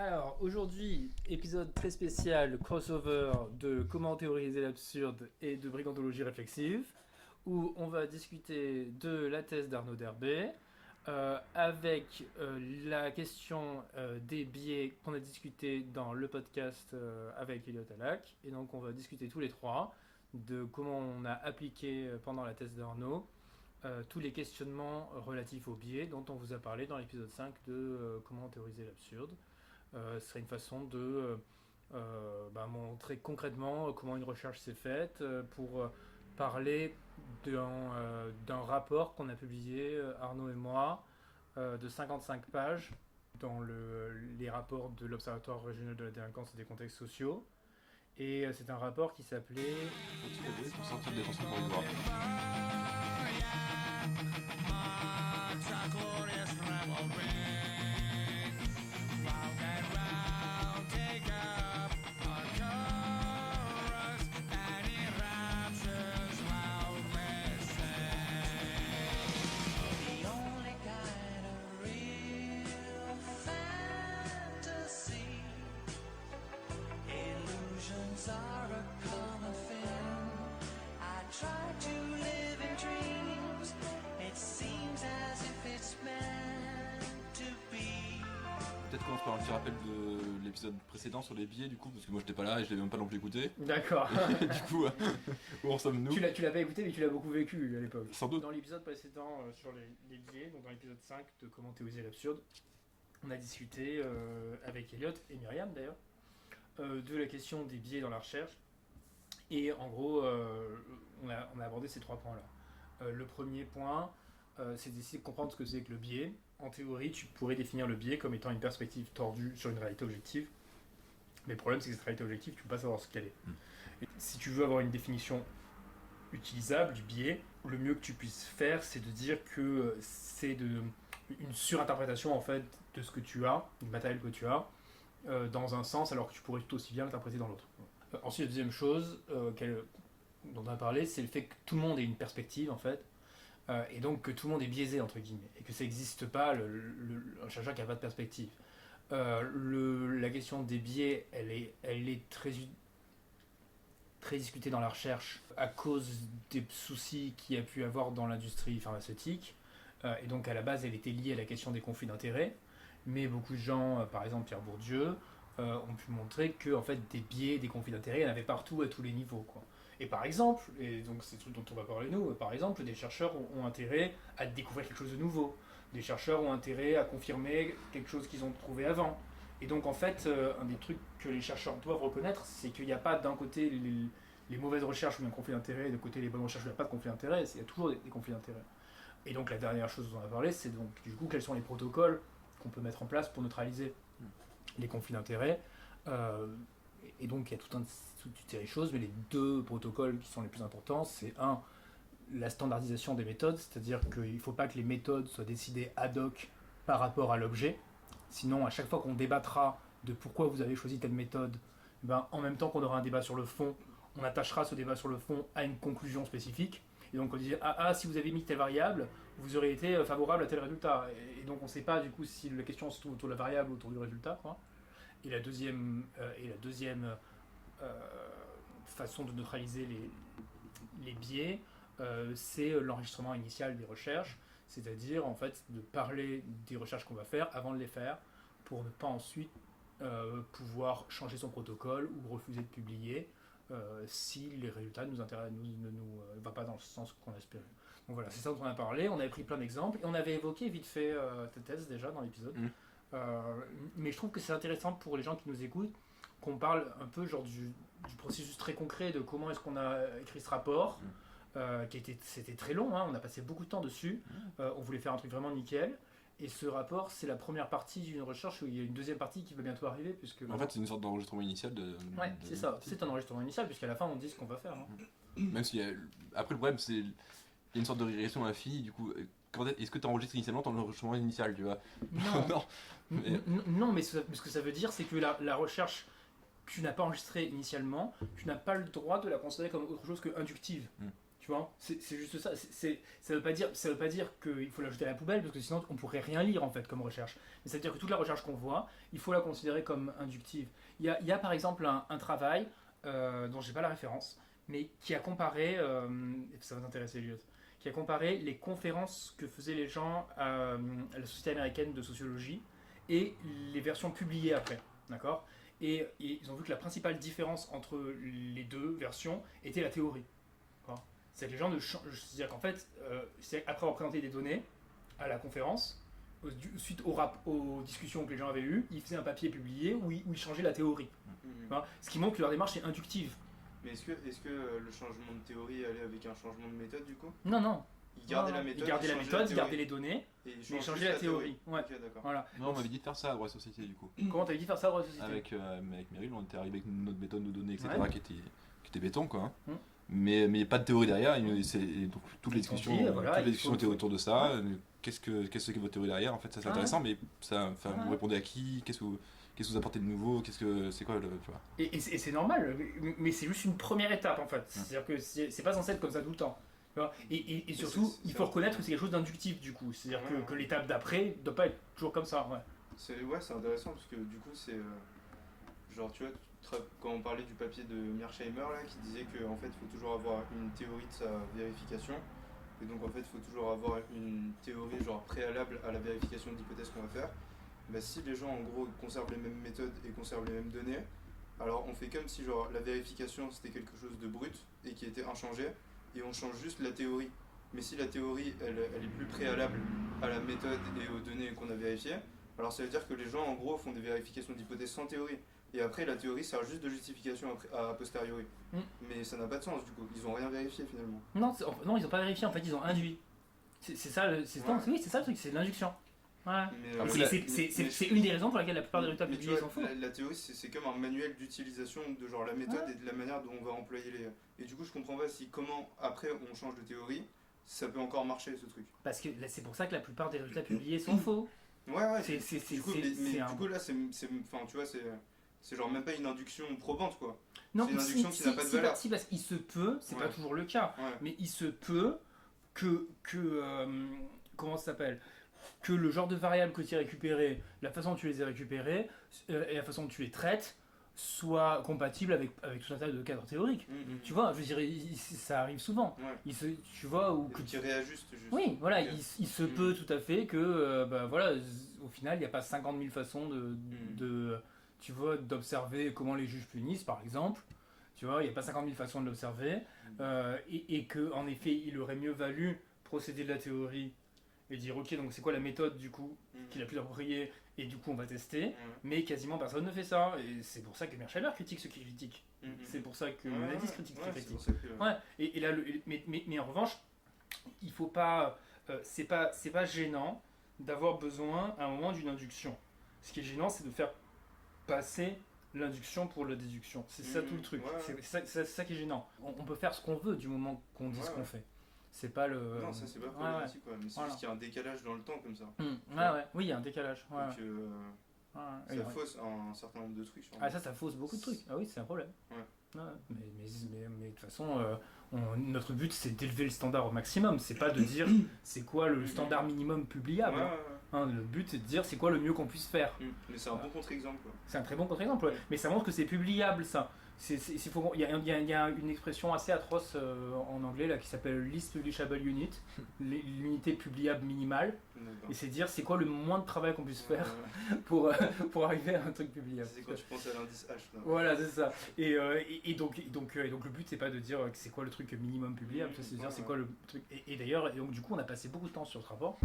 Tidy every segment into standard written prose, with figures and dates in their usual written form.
Alors, aujourd'hui, épisode très spécial, crossover de comment théoriser l'absurde et de brigandologie réflexive, où on va discuter de la thèse d'Arnaud Derbet, avec la question des biais qu'on a discuté dans le podcast avec Elliot Alac. Et donc, on va discuter tous les trois de comment on a appliqué pendant la thèse d'Arnaud tous les questionnements relatifs aux biais dont on vous a parlé dans l'épisode 5 de comment théoriser l'absurde. Ce serait une façon de montrer concrètement comment une recherche s'est faite pour parler d'un rapport qu'on a publié, Arnaud et moi, de 55 pages dans les rapports de l'Observatoire régional de la délinquance et des contextes sociaux. Et c'est un rapport qui s'appelait Pour sortir de détention provisoire. Peut-être qu'on se fera un petit rappel de l'épisode précédent sur les biais du coup, parce que moi j'étais pas là et je l'avais même pas non plus écouté. D'accord. Et du coup, où en sommes-nous? Tu l'as pas écouté, mais tu l'as beaucoup vécu à l'époque. Sans doute. Dans l'épisode précédent sur les biais, donc dans l'épisode 5 de comment théoriser l'absurde, on a discuté avec Elliot et Myriam d'ailleurs de la question des biais dans la recherche. Et en gros, on a abordé ces trois points-là. Le premier point, c'est d'essayer de comprendre ce que c'est que le biais. En théorie, tu pourrais définir le biais comme étant une perspective tordue sur une réalité objective. Mais le problème, c'est que cette réalité objective, tu ne peux pas savoir ce qu'elle est. Et si tu veux avoir une définition utilisable du biais, le mieux que tu puisses faire, c'est de dire que c'est une surinterprétation en fait de ce que tu as, du matériel que tu as, dans un sens, alors que tu pourrais tout aussi bien l'interpréter dans l'autre. Ensuite, la deuxième chose dont on a parlé, c'est le fait que tout le monde ait une perspective en fait. Et donc que tout le monde est biaisé entre guillemets et que ça n'existe pas un chercheur qui n'a pas de perspective. La question des biais, elle est très discutée dans la recherche à cause des soucis qu'il y a pu avoir dans l'industrie pharmaceutique, et donc à la base elle était liée à la question des conflits d'intérêts, mais beaucoup de gens, par exemple Pierre Bourdieu, ont pu montrer que en fait des biais, des conflits d'intérêts, il y en avait partout à tous les niveaux quoi. Et par exemple, et donc c'est tout dont on va parler nous, par exemple, des chercheurs ont intérêt à découvrir quelque chose de nouveau. Des chercheurs ont intérêt à confirmer quelque chose qu'ils ont trouvé avant. Et donc en fait, un des trucs que les chercheurs doivent reconnaître, c'est qu'il n'y a pas d'un côté les mauvaises recherches où il y a un conflit d'intérêt, et de côté les bonnes recherches où il n'y a pas de conflit d'intérêt, il y a toujours des conflits d'intérêt. Et donc la dernière chose dont on va parler, c'est donc du coup quels sont les protocoles qu'on peut mettre en place pour neutraliser les conflits d'intérêt. Et donc il y a toute une série de choses, mais les deux protocoles qui sont les plus importants, c'est la standardisation des méthodes, c'est-à-dire qu'il ne faut pas que les méthodes soient décidées ad hoc par rapport à l'objet, sinon à chaque fois qu'on débattra de pourquoi vous avez choisi telle méthode, en même temps qu'on aura un débat sur le fond, on attachera ce débat sur le fond à une conclusion spécifique, et donc on dit si vous avez mis telle variable, vous aurez été favorable à tel résultat, et donc on ne sait pas du coup si la question se tourne autour de la variable ou autour du résultat, quoi. Et la deuxième façon de neutraliser les biais, c'est l'enregistrement initial des recherches, c'est-à-dire en fait de parler des recherches qu'on va faire avant de les faire, pour ne pas ensuite pouvoir changer son protocole ou refuser de publier si les résultats ne nous va pas dans le sens qu'on espérait. Donc voilà, c'est ça dont on a parlé, on avait pris plein d'exemples, et on avait évoqué vite fait ta thèse déjà dans l'épisode. Mais je trouve que c'est intéressant pour les gens qui nous écoutent qu'on parle un peu genre du processus très concret de comment est-ce qu'on a écrit ce rapport, c'était très long, hein, on a passé beaucoup de temps dessus, on voulait faire un truc vraiment nickel, et ce rapport c'est la première partie d'une recherche où il y a une deuxième partie qui va bientôt arriver puisque En fait c'est une sorte d'enregistrement initial c'est ça, c'est un enregistrement initial puisqu'à la fin on dit ce qu'on va faire, hein. Même si après le problème c'est il y a une sorte de régression infinie du coup. Est-ce que tu enregistres initialement ton enregistrement initial, tu vois? Non. Non, mais ce que ça veut dire, c'est que la recherche que tu n'as pas enregistrée initialement, tu n'as pas le droit de la considérer comme autre chose que inductive. Tu vois, c'est juste ça. Ça veut pas dire qu'il faut la jeter à la poubelle, parce que sinon on pourrait rien lire en fait comme recherche. Mais ça veut dire que toute la recherche qu'on voit, il faut la considérer comme inductive. Il y a par exemple un travail dont j'ai pas la référence, mais qui a comparé, ça va t'intéresser Elliot, qui a comparé les conférences que faisaient les gens à la Société américaine de sociologie et les versions publiées après, d'accord. Et ils ont vu que la principale différence entre les deux versions était la théorie. D'accord. C'est que les gens c'est-à-dire qu'en fait, c'est après avoir présenté des données à la conférence, suite aux discussions que les gens avaient eues, ils faisaient un papier publié où ils changeaient la théorie. Voilà. Ce qui montre que leur démarche est inductive. Mais est-ce que le changement de théorie allait avec un changement de méthode du coup? Non. Ils gardaient la méthode, ils gardaient les données, mais ils changeaient la théorie. Ouais. Ok, d'accord. Voilà. Non, on m'avait dit de faire ça à droit société du coup. Comment t'avais dit de faire ça à droit société? Avec Meryl, on était arrivé avec notre méthode, nos données, etc. Ouais. qui était béton quoi. Hum. Mais il n'y a pas de théorie derrière, et donc toutes les Ils ont discussions, dit, voilà, il faut- étaient autour de ça. Qu'est-ce que votre théorie derrière? En fait, ça c'est intéressant, mais ça, vous répondez à qui? Qu'est-ce que vous apportez de nouveau? C'est quoi le. Tu vois? Et c'est normal, mais c'est juste une première étape en fait. C'est-à-dire que c'est pas censé être comme ça tout le temps. Tu vois. Et surtout, il faut reconnaître que c'est quelque chose d'inductif du coup. C'est-à-dire que l'étape d'après ne doit pas être toujours comme ça. Ouais. C'est intéressant parce que du coup, c'est. Genre, tu vois, quand on parlait du papier de Mearsheimer là, qui disait qu'en fait, il faut toujours avoir une théorie de sa vérification. Et donc, en fait, il faut toujours avoir une théorie genre préalable à la vérification de l'hypothèse qu'on va faire. Bah, si les gens en gros conservent les mêmes méthodes et conservent les mêmes données, alors on fait comme si genre la vérification c'était quelque chose de brut et qui était inchangé, et on change juste la théorie. Mais si la théorie elle est plus préalable à la méthode et aux données qu'on a vérifiées, alors ça veut dire que les gens en gros font des vérifications d'hypothèses sans théorie. Et après la théorie sert juste de justification a posteriori. Mais ça n'a pas de sens du coup, ils ont rien vérifié finalement. Non, ils ont pas vérifié, en fait ils ont induit. C'est ça, oui, c'est ça le truc, c'est l'induction. Ouais. C'est une des raisons pour laquelle la plupart des résultats publiés sont faux. La théorie, c'est comme un manuel d'utilisation de genre la méthode et de la manière dont on va employer les. Et du coup, je comprends pas si comment après on change de théorie, ça peut encore marcher ce truc. Parce que c'est pour ça que la plupart des résultats publiés sont faux. Ouais. Du coup, du coup là, enfin, tu vois, c'est genre même pas une induction probante quoi. Non, c'est une induction qui n'a pas de valeur. Si, parce qu'il se peut, c'est pas toujours le cas, mais il se peut que comment ça s'appelle, que le genre de variables que tu as récupérées, la façon dont tu les as récupérées et la façon dont tu les traites soit compatible avec tout un tas de cadres théoriques. Tu vois, je dirais, ça arrive souvent. Tu vois, ou que tu réajustes juste. Oui, voilà, il se peut tout à fait que, voilà, au final, il n'y a pas 50 000 façons tu vois, d'observer comment les juges punissent, par exemple. Tu vois, il n'y a pas 50 000 façons de l'observer. Et qu'en effet, il aurait mieux valu procéder de la théorie et dire ok, donc c'est quoi la méthode du coup qui est la plus appropriée, et du coup on va tester. Mais quasiment personne ne fait ça, et c'est pour ça que Mearsheimer critique ceux qui critiquent. C'est pour ça que Menadis critique ceux qui critiquent. Et là, mais en revanche, il faut pas, c'est pas gênant d'avoir besoin à un moment d'une induction. Ce qui est gênant, c'est de faire passer l'induction pour la déduction. C'est ça tout le truc. C'est ça qui est gênant. On peut faire ce qu'on veut du moment qu'on dit ce qu'on fait. C'est pas le. Non, ça c'est pas problématique quoi, mais c'est juste qu'il y a un décalage dans le temps comme ça. Oui, il y a un décalage. Donc ça fausse un certain nombre de trucs. Ça fausse beaucoup de trucs. Ah oui, c'est un problème. Mais de toute façon, notre but c'est d'élever le standard au maximum. C'est pas de dire c'est quoi le standard minimum publiable. Le but c'est de dire c'est quoi le mieux qu'on puisse faire. Mais c'est un bon contre-exemple. C'est un très bon contre-exemple, mais ça montre que c'est publiable ça. Il y a une expression assez atroce en anglais là, qui s'appelle Least Publishable Unit, l'unité publiable minimale. Et c'est dire c'est quoi le moins de travail qu'on puisse faire pour arriver à un truc publiable. C'est quand tu penses à l'indice H. Là. Voilà, c'est ça. Et donc le but c'est pas de dire c'est quoi le truc minimum publiable, c'est de dire c'est quoi le truc. Et d'ailleurs, donc du coup on a passé beaucoup de temps sur ce rapport.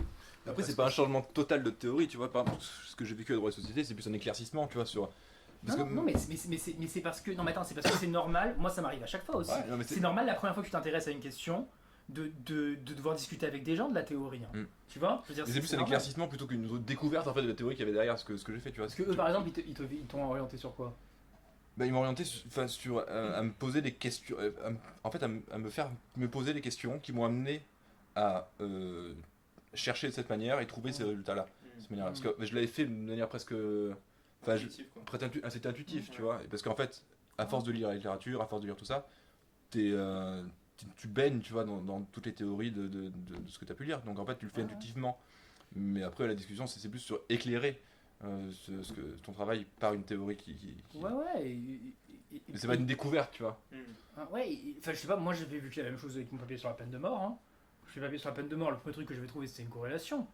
Après c'est pas un changement total de théorie, tu vois. Par exemple, ce que j'ai vécu à droit de société, c'est plus un éclaircissement, tu vois, sur. Non, mais c'est parce que. Non, mais attends, c'est parce que c'est normal. Moi, ça m'arrive à chaque fois aussi. C'est normal la première fois que tu t'intéresses à une question de devoir discuter avec des gens de la théorie. Tu vois, je veux dire, c'est plus un éclaircissement plutôt qu'une autre découverte en fait de la théorie qu'il y avait derrière ce que j'ai fait, tu vois. Parce que eux, par exemple, ils t'ont orienté sur quoi? Ils m'ont orienté sur à me poser des questions. En fait, à me faire me poser des questions qui m'ont amené à chercher de cette manière et trouver ces résultats-là. De cette manière-là. Parce que je l'avais fait de manière presque. C'était intuitif, tu vois, parce qu'en fait, à force de lire la littérature, à force de lire tout ça, tu baignes, tu vois, dans toutes les théories de ce que tu as pu lire. Donc en fait, tu le fais intuitivement. Mais après, la discussion, c'est plus sur éclairer ton travail par une théorie qui... Ouais. Mais c'est pas une découverte, tu vois. Ouais, enfin je sais pas, moi j'avais vu qu'il y a la même chose avec mon papier sur la peine de mort. Hein. Je fais papier sur la peine de mort, le premier truc que j'avais trouvé c'était une corrélation.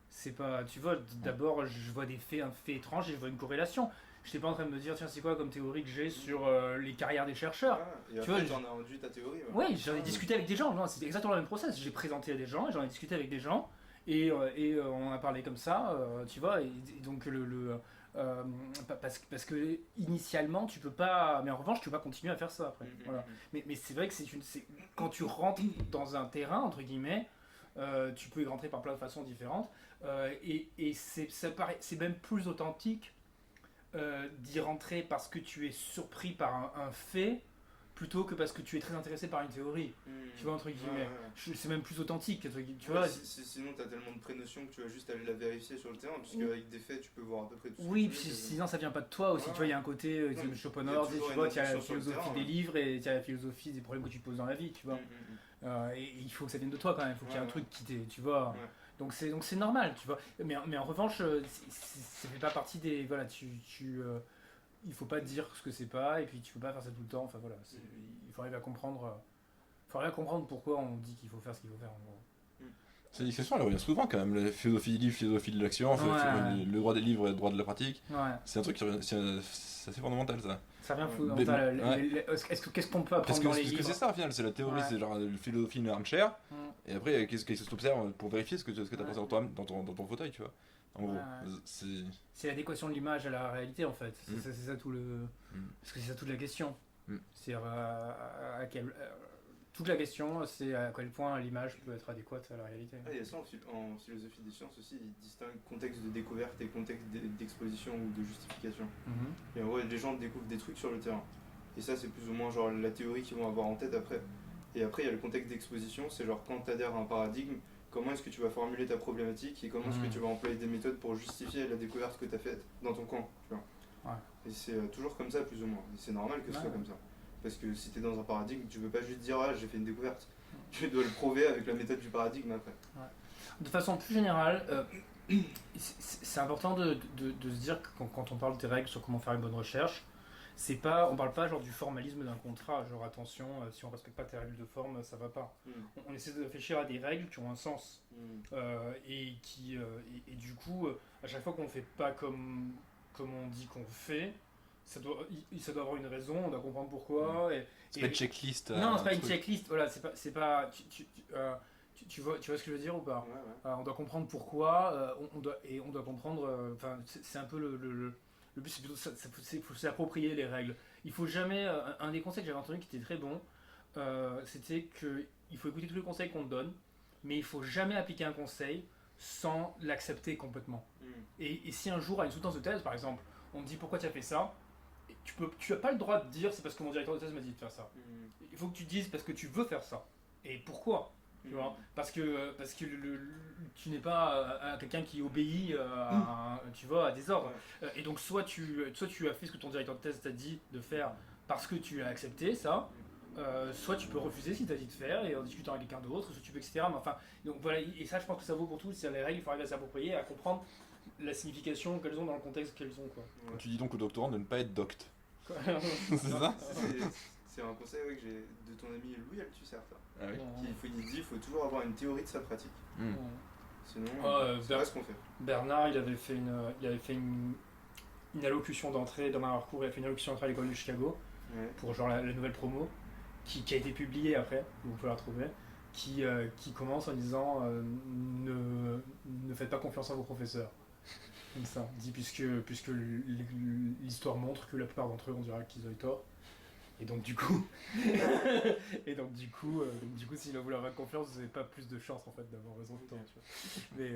C'est pas, tu vois, d'abord je vois un fait étrange et je vois une corrélation. Je n'étais pas en train de me dire, tiens, c'est quoi comme théorie que j'ai sur les carrières des chercheurs. Et tu après, vois, t'en as rendu ta théorie. Ouais, j'en ai discuté avec des gens, non, c'était exactement le même process. J'ai présenté à des gens et j'en ai discuté avec des gens et on a parlé comme ça, tu vois, et donc parce que initialement tu peux pas, mais en revanche tu peux pas continuer à faire ça après. Voilà. Mais c'est vrai que quand tu rentres dans un terrain entre guillemets, tu peux y rentrer par plein de façons différentes et c'est même plus authentique d'y rentrer parce que tu es surpris par un fait plutôt que parce que tu es très intéressé par une théorie. Tu vois, entre guillemets. C'est même plus authentique. Tu vois, sinon, tu as tellement de prénotions que tu vas juste aller la vérifier sur le terrain, puisque avec des faits, tu peux voir à peu près tout ce oui, que tu veux. sinon ça vient pas de toi aussi. Tu vois, il y a un côté Schopenhauer, tu vois, il y a la philosophie des livres et il y a la philosophie des problèmes que tu poses dans la vie, tu vois. Et il faut que ça vienne de toi quand même. Il faut qu'il y ait un truc qui t'est, tu vois. Donc c'est normal, tu vois. Mais en revanche, ça fait pas partie des. Voilà, il faut pas dire ce que c'est pas, et puis tu peux pas faire ça tout le temps. Enfin voilà, il faut arriver à comprendre. Pourquoi on dit qu'il faut faire ce qu'il faut faire en gros. Cette discussion elle revient souvent quand même, la philosophie du livre, philosophie de l'action, le droit des livres et le droit de la pratique. C'est un truc c'est assez fondamental ça. Ça revient fondamental. Qu'est-ce qu'on peut apprendre dans les livres? Parce que c'est ça au final, c'est la théorie, c'est genre la philosophie une armchair, et après qu'est-ce que tu observes pour vérifier ce que tu as pensé dans ton fauteuil, tu vois. En gros, c'est l'adéquation de l'image à la réalité en fait. C'est ça tout le. Parce que c'est ça toute la question. C'est toute la question, c'est à quel point l'image peut être adéquate à la réalité. Il y a ça en philosophie des sciences aussi, ils distinguent contexte de découverte et contexte d'exposition ou de justification. Et en vrai, les gens découvrent des trucs sur le terrain. Et ça, c'est plus ou moins genre la théorie qu'ils vont avoir en tête après. Et après, il y a le contexte d'exposition, c'est genre quand tu adhères à un paradigme, comment est-ce que tu vas formuler ta problématique et comment est-ce que tu vas employer des méthodes pour justifier la découverte que tu as faite dans ton camp. Tu vois. Et c'est toujours comme ça, plus ou moins. Et c'est normal que ce soit comme ça. Parce que si tu es dans un paradigme, tu veux pas juste dire j'ai fait une découverte. Tu dois le prouver avec la méthode du paradigme après. De façon plus générale, c'est important de se dire que quand on parle des règles sur comment faire une bonne recherche, on parle pas genre du formalisme d'un contrat, genre attention, si on respecte pas tes règles de forme, ça va pas. On essaie de réfléchir à des règles qui ont un sens et du coup, à chaque fois qu'on fait pas comme on dit qu'on fait, ça doit avoir une raison, on doit comprendre pourquoi. C'est pas une checklist. Non, c'est pas une checklist. Voilà, c'est pas. Tu vois ce que je veux dire ou pas? On doit comprendre pourquoi. On doit comprendre. Enfin, c'est un peu le but, c'est plutôt ça. Il faut s'approprier les règles. Il faut jamais. Un des conseils que j'avais entendu qui était très bon, c'était que il faut écouter tous les conseils qu'on te donne, mais il faut jamais appliquer un conseil sans l'accepter complètement. Et si un jour à une soutenance de thèse, par exemple, on te dit pourquoi tu as fait ça. Tu n'as pas le droit de dire c'est parce que mon directeur de thèse m'a dit de faire ça. Il faut que tu dises parce que tu veux faire ça. Et pourquoi tu vois parce que tu n'es pas quelqu'un qui obéit à des ordres. Et donc soit tu as fait ce que ton directeur de thèse t'a dit de faire parce que tu as accepté ça, soit tu peux refuser ce qu'il t'a dit de faire et en discutant avec quelqu'un d'autre, soit tu peux, etc. Mais enfin, donc voilà, et ça je pense que ça vaut pour tout. C'est les règles, il faut arriver à s'approprier, à comprendre la signification qu'elles ont dans le contexte qu'elles ont, quoi. Tu dis donc au doctorant de ne pas être docte. C'est ça? C'est un conseil que j'ai de ton ami Louis Althusser, Ah oui. Il dit qu'il faut toujours avoir une théorie de sa pratique. Sinon, c'est pas ce qu'on fait. Bernard, il avait fait une allocution d'entrée dans un parcours, il a fait une allocution d'entrée à l'école de Chicago pour genre la nouvelle promo qui a été publiée après, vous pouvez la retrouver, qui commence en disant ne faites pas confiance à vos professeurs. Comme ça, dit puisque l'histoire montre que la plupart d'entre eux on dirait qu'ils ont eu tort. Et donc du coup, si vous voulez avoir confiance, vous n'avez pas plus de chance en fait d'avoir raison tout le temps. Tu vois. Mais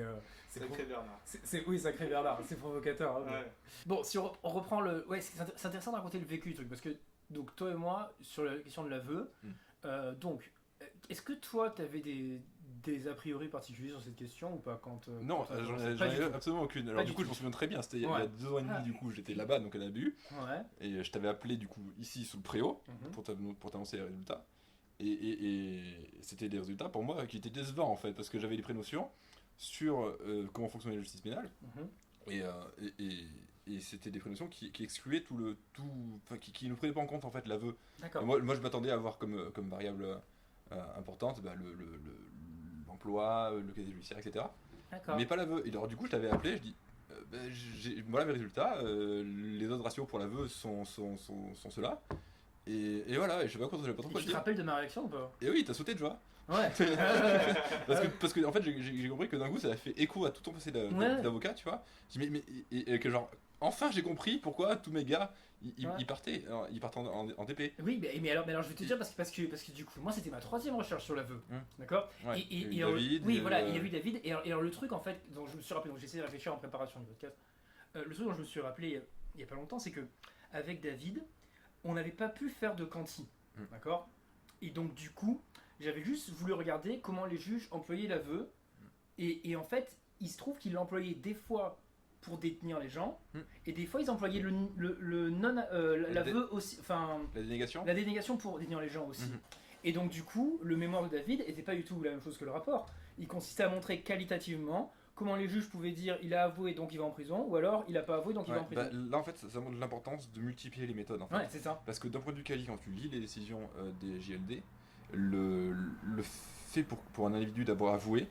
sacré Bernard. Oui, sacré Bernard, c'est provocateur. Hein, ouais. Bon, si on reprend c'est intéressant de raconter le vécu du truc parce que donc toi et moi sur la question de l'aveu, donc est-ce que toi t'avais des a priori particuliers sur cette question ou pas quand Non, j'en ai absolument aucune. Alors du coup, je m'en souviens très bien. C'était il y a 2 ans et demi, du coup, j'étais là-bas, donc à la BU. Et je t'avais appelé du coup ici sous le préau pour t'annoncer les résultats. Et c'était des résultats pour moi qui étaient décevants en fait, parce que j'avais des prénotions sur comment fonctionnait la justice pénale, et, euh, et, et- et c'était des prénotions qui excluaient enfin, qui ne prenaient pas en compte en fait l'aveu. D'accord. Et moi je m'attendais à avoir comme variable importante bah, l'emploi, le casier judiciaire, etc. D'accord. Mais pas l'aveu. Et alors du coup je t'avais appelé, je dis voilà mes résultats, les autres ratios pour l'aveu sont ceux-là. Et voilà, et je sais pas quoi, je sais pas trop Et quoi tu te dire. rappelles de ma réaction ou pas? Et oui, t'as sauté de joie. Ouais. Parce que en fait, j'ai compris que d'un coup, ça a fait écho à tout ton passé Ouais. d'avocat, tu vois. J'ai dit, et que genre, enfin, j'ai compris pourquoi tous mes gars, Ouais. ils partaient en DP. Oui, mais alors je vais te dire parce que du coup, moi c'était ma troisième recherche sur l'aveu, d'accord. Ouais. Et, Il y a eu alors, David, oui, voilà, il y a eu David. Et alors le truc en fait dont je me suis rappelé, donc j'ai essayé de réfléchir en préparation du podcast. Le truc dont je me suis rappelé il y a pas longtemps, c'est que avec David, on n'avait pas pu faire de quanti, d'accord. Et donc du coup, j'avais juste voulu regarder comment les juges employaient l'aveu. Et en fait, il se trouve qu'ils l'employaient des fois pour détenir les gens, et des fois ils employaient le non, l'aveu aussi, enfin La dénégation. la dénégation pour détenir les gens aussi. Mhm. Et donc du coup, le mémoire de David était pas du tout la même chose que le rapport. Il consistait à montrer qualitativement comment les juges pouvaient dire il a avoué donc il va en prison, ou alors il a pas avoué donc il Ouais, va en prison. bah, là, en fait, ça montre l'importance de multiplier les méthodes. En fait. Ouais, c'est ça. Parce que d'un point de vue quali, quand tu lis les décisions des JLD, le fait pour un individu d'avoir avoué,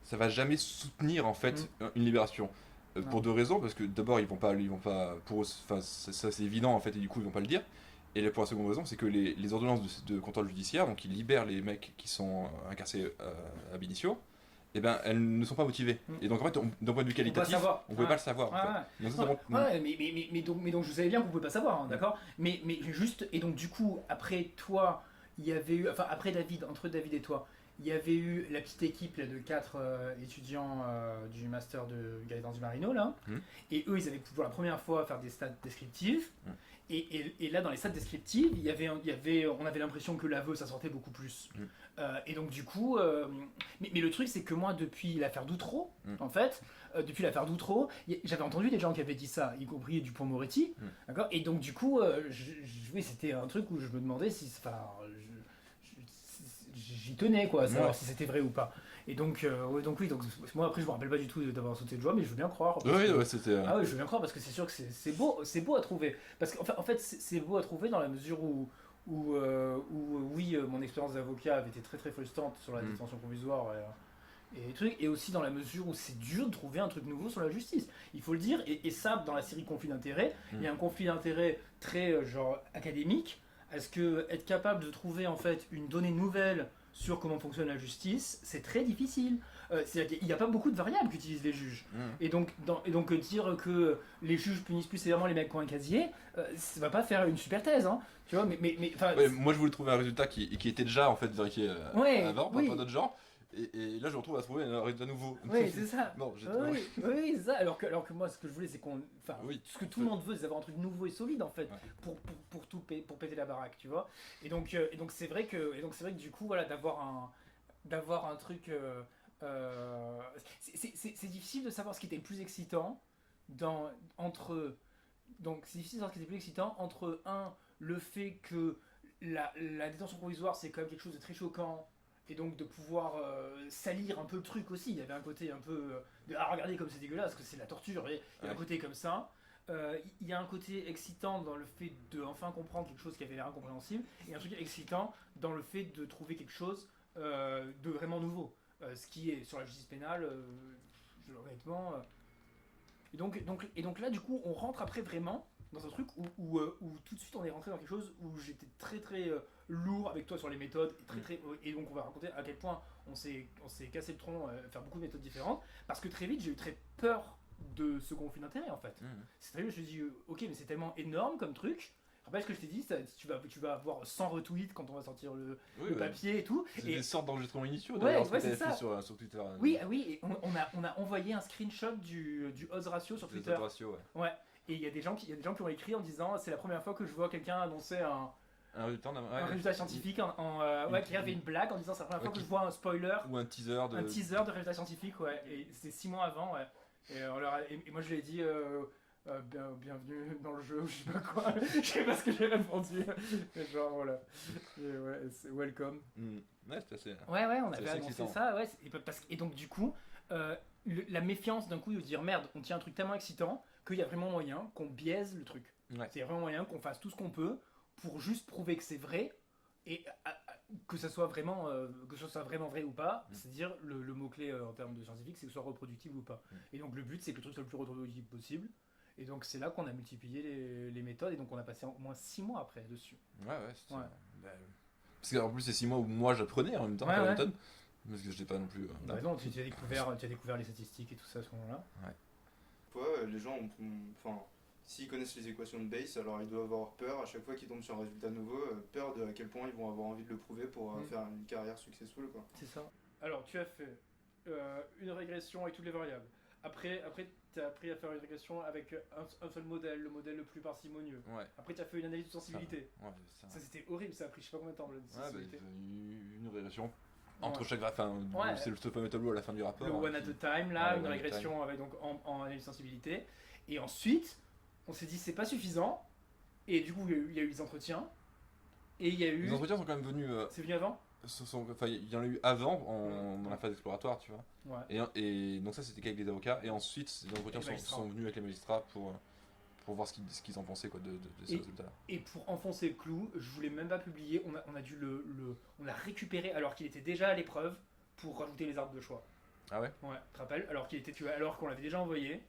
ça va jamais soutenir en fait une libération. Pour deux raisons, parce que d'abord ils vont pas, pour eux, enfin ça c'est évident en fait, et du coup ils vont pas le dire. Et pour la seconde raison, c'est que les ordonnances de contrôle judiciaire, donc ils libèrent les mecs qui sont incarcérés ab initio, et ben elles ne sont pas motivées. Et donc en fait, d'un point de vue qualitatif, on pouvait pas le savoir. En fait. Donc, ça, ça montre- Ouais, mais donc je savais bien qu'on pouvait pas savoir, hein, d'accord. Mais juste, et donc du coup, après toi, il y avait eu, enfin après David, entre David et toi, il y avait eu la petite équipe là, de 4 étudiants du master de Gaëtan du Marino là, et eux ils avaient pour la première fois faire des stats descriptives. Et là, dans les stats descriptives, on avait l'impression que l'aveu, ça sortait beaucoup plus. Et donc, du coup, mais le truc, c'est que moi, depuis l'affaire Doutreau, en fait, j'avais entendu des gens qui avaient dit ça, y compris Dupond-Moretti, d'accord. Et donc, du coup, oui, c'était un truc où je me demandais si, enfin, j'y tenais, quoi, à savoir si c'était vrai ou pas. Et donc, oui, donc moi après je me rappelle pas du tout d'avoir sauté de joie, mais je veux bien croire. Ouais, c'était. Ah oui, je veux bien croire parce que c'est sûr que c'est beau à trouver. Parce qu'en fait, c'est beau à trouver dans la mesure où oui, mon expérience d'avocat avait été très très frustrante sur la détention provisoire et trucs, et aussi dans la mesure où c'est dur de trouver un truc nouveau sur la justice. Il faut le dire, et ça, dans la série Conflit d'intérêt, il y a un conflit d'intérêt très genre académique. Est-ce que être capable de trouver en fait une donnée nouvelle sur comment fonctionne la justice, c'est très difficile. Il n'y a pas beaucoup de variables qu'utilisent les juges. Et donc dire que les juges punissent plus sévèrement les mecs qui ont un casier, ça va pas faire une super thèse, hein. Tu vois, Ouais, moi je voulais trouver un résultat qui était déjà en fait vérifié avant, pas d'autres gens. Et là je me retrouve à trouver un résultat nouveau. Oui, c'est ça. Non, j'ai Oui, c'est ça. Alors que moi, ce que je voulais, c'est qu'on. Enfin, ce que tout le monde veut, c'est avoir un truc nouveau et solide, en fait, pour péter la baraque, tu vois. Et donc c'est vrai que du coup, voilà, d'avoir un truc. C'est difficile de savoir ce qui était le plus excitant entre. Donc, c'est difficile de savoir ce qui était le plus excitant entre, le fait que la détention provisoire, c'est quand même quelque chose de très choquant. Et donc de pouvoir salir un peu le truc aussi. Il y avait un côté un peu regardez comme c'est dégueulasse, que c'est la torture. Il y a un côté comme ça. Il y a un côté excitant dans le fait de enfin comprendre quelque chose qui avait l'air incompréhensible, et un truc excitant dans le fait de trouver quelque chose de vraiment nouveau. Ce qui est sur la justice pénale, honnêtement. Et donc là, du coup, on rentre après vraiment dans un truc où tout de suite on est rentré dans quelque chose où j'étais très très lourd avec toi sur les méthodes et donc on va raconter à quel point on s'est cassé le tronc faire beaucoup de méthodes différentes, parce que très vite j'ai eu très peur de ce conflit d'intérêt en fait. C'est très vite je me suis dit ok, mais c'est tellement énorme comme truc. Rappelle ce que je t'ai dit, tu vas avoir 100 retweets quand on va sortir le papier et tout. C'est des sortes d'enregistrements initiaux d'ailleurs, ce que tu avais fait sur Twitter. Oui, et on a envoyé un screenshot du odds ratio sur Twitter. Ouais. Et il y a des gens qui ont écrit en disant c'est la première fois que je vois quelqu'un annoncer un résultat scientifique qui avait une blague en disant c'est la première fois que je vois un spoiler ou un teaser de résultat scientifique, ouais. Et c'est 6 mois avant, ouais. Et moi je lui ai dit bienvenue dans le jeu, ou je sais pas quoi. Je sais pas ce que j'ai répondu. Mais genre, voilà. Et ouais, c'est welcome. Ouais, c'est assez. Ouais, on C'est avait assez annoncé excitant. ça, ouais. Et donc, du coup, la méfiance d'un coup de dire merde, on tient un truc tellement excitant qu'il y a vraiment moyen qu'on biaise le truc. Ouais. C'est vraiment moyen qu'on fasse tout ce qu'on peut pour juste prouver que c'est vrai et que ça soit vraiment vrai ou pas. C'est-à-dire, le mot-clé en termes de scientifique, c'est que ce soit reproductible ou pas. Et donc, le but, c'est que le truc soit le plus reproductible possible. Et donc, c'est là qu'on a multiplié les méthodes et donc on a passé au moins 6 mois après dessus. Ouais, c'était. Ouais. Bah, parce qu'en plus, c'est 6 mois où moi j'apprenais en même temps, Ouais, pas la ouais. méthode. Parce que je n'ai pas non plus. Bah non, tu as découvert les statistiques et tout ça à ce moment-là. Les gens enfin, s'ils connaissent les équations de Bayes, alors ils doivent avoir peur à chaque fois qu'ils tombent sur un résultat nouveau, peur de à quel point ils vont avoir envie de le prouver pour faire une carrière successful, quoi. C'est ça. Alors, tu as fait une régression avec toutes les variables. Après tu as appris à faire une régression avec un seul modèle, le modèle le plus parcimonieux. Ouais. Après, tu as fait une analyse de sensibilité. Ouais, Ça, c'était horrible, ça a pris je sais pas combien de temps, l'analyse de sensibilité. une régression entre Ouais. chaque enfin, Ouais. c'est le fameux tableau à la fin du rapport. Le hein, one at a time, là, Ouais, une one at a régression avec, donc, en analyse de sensibilité. Et ensuite, on s'est dit c'est pas suffisant. Et du coup, il y a eu les entretiens. Et il y a eu. Les entretiens sont quand même venus. C'est venu avant Enfin, il y en a eu avant, dans la phase exploratoire, tu vois. Ouais. Et donc, ça, c'était qu'avec les avocats. Et ensuite, les entretiens Les magistrats. sont venus avec les magistrats pour voir ce qu'ils en pensaient quoi, de ces résultats-là. Et pour enfoncer le clou, je voulais même pas publier, on a dû on l'a récupéré alors qu'il était déjà à l'épreuve pour rajouter les arbres de choix. Ah ouais? Ouais, tu te rappelles? Alors qu'on l'avait déjà envoyé,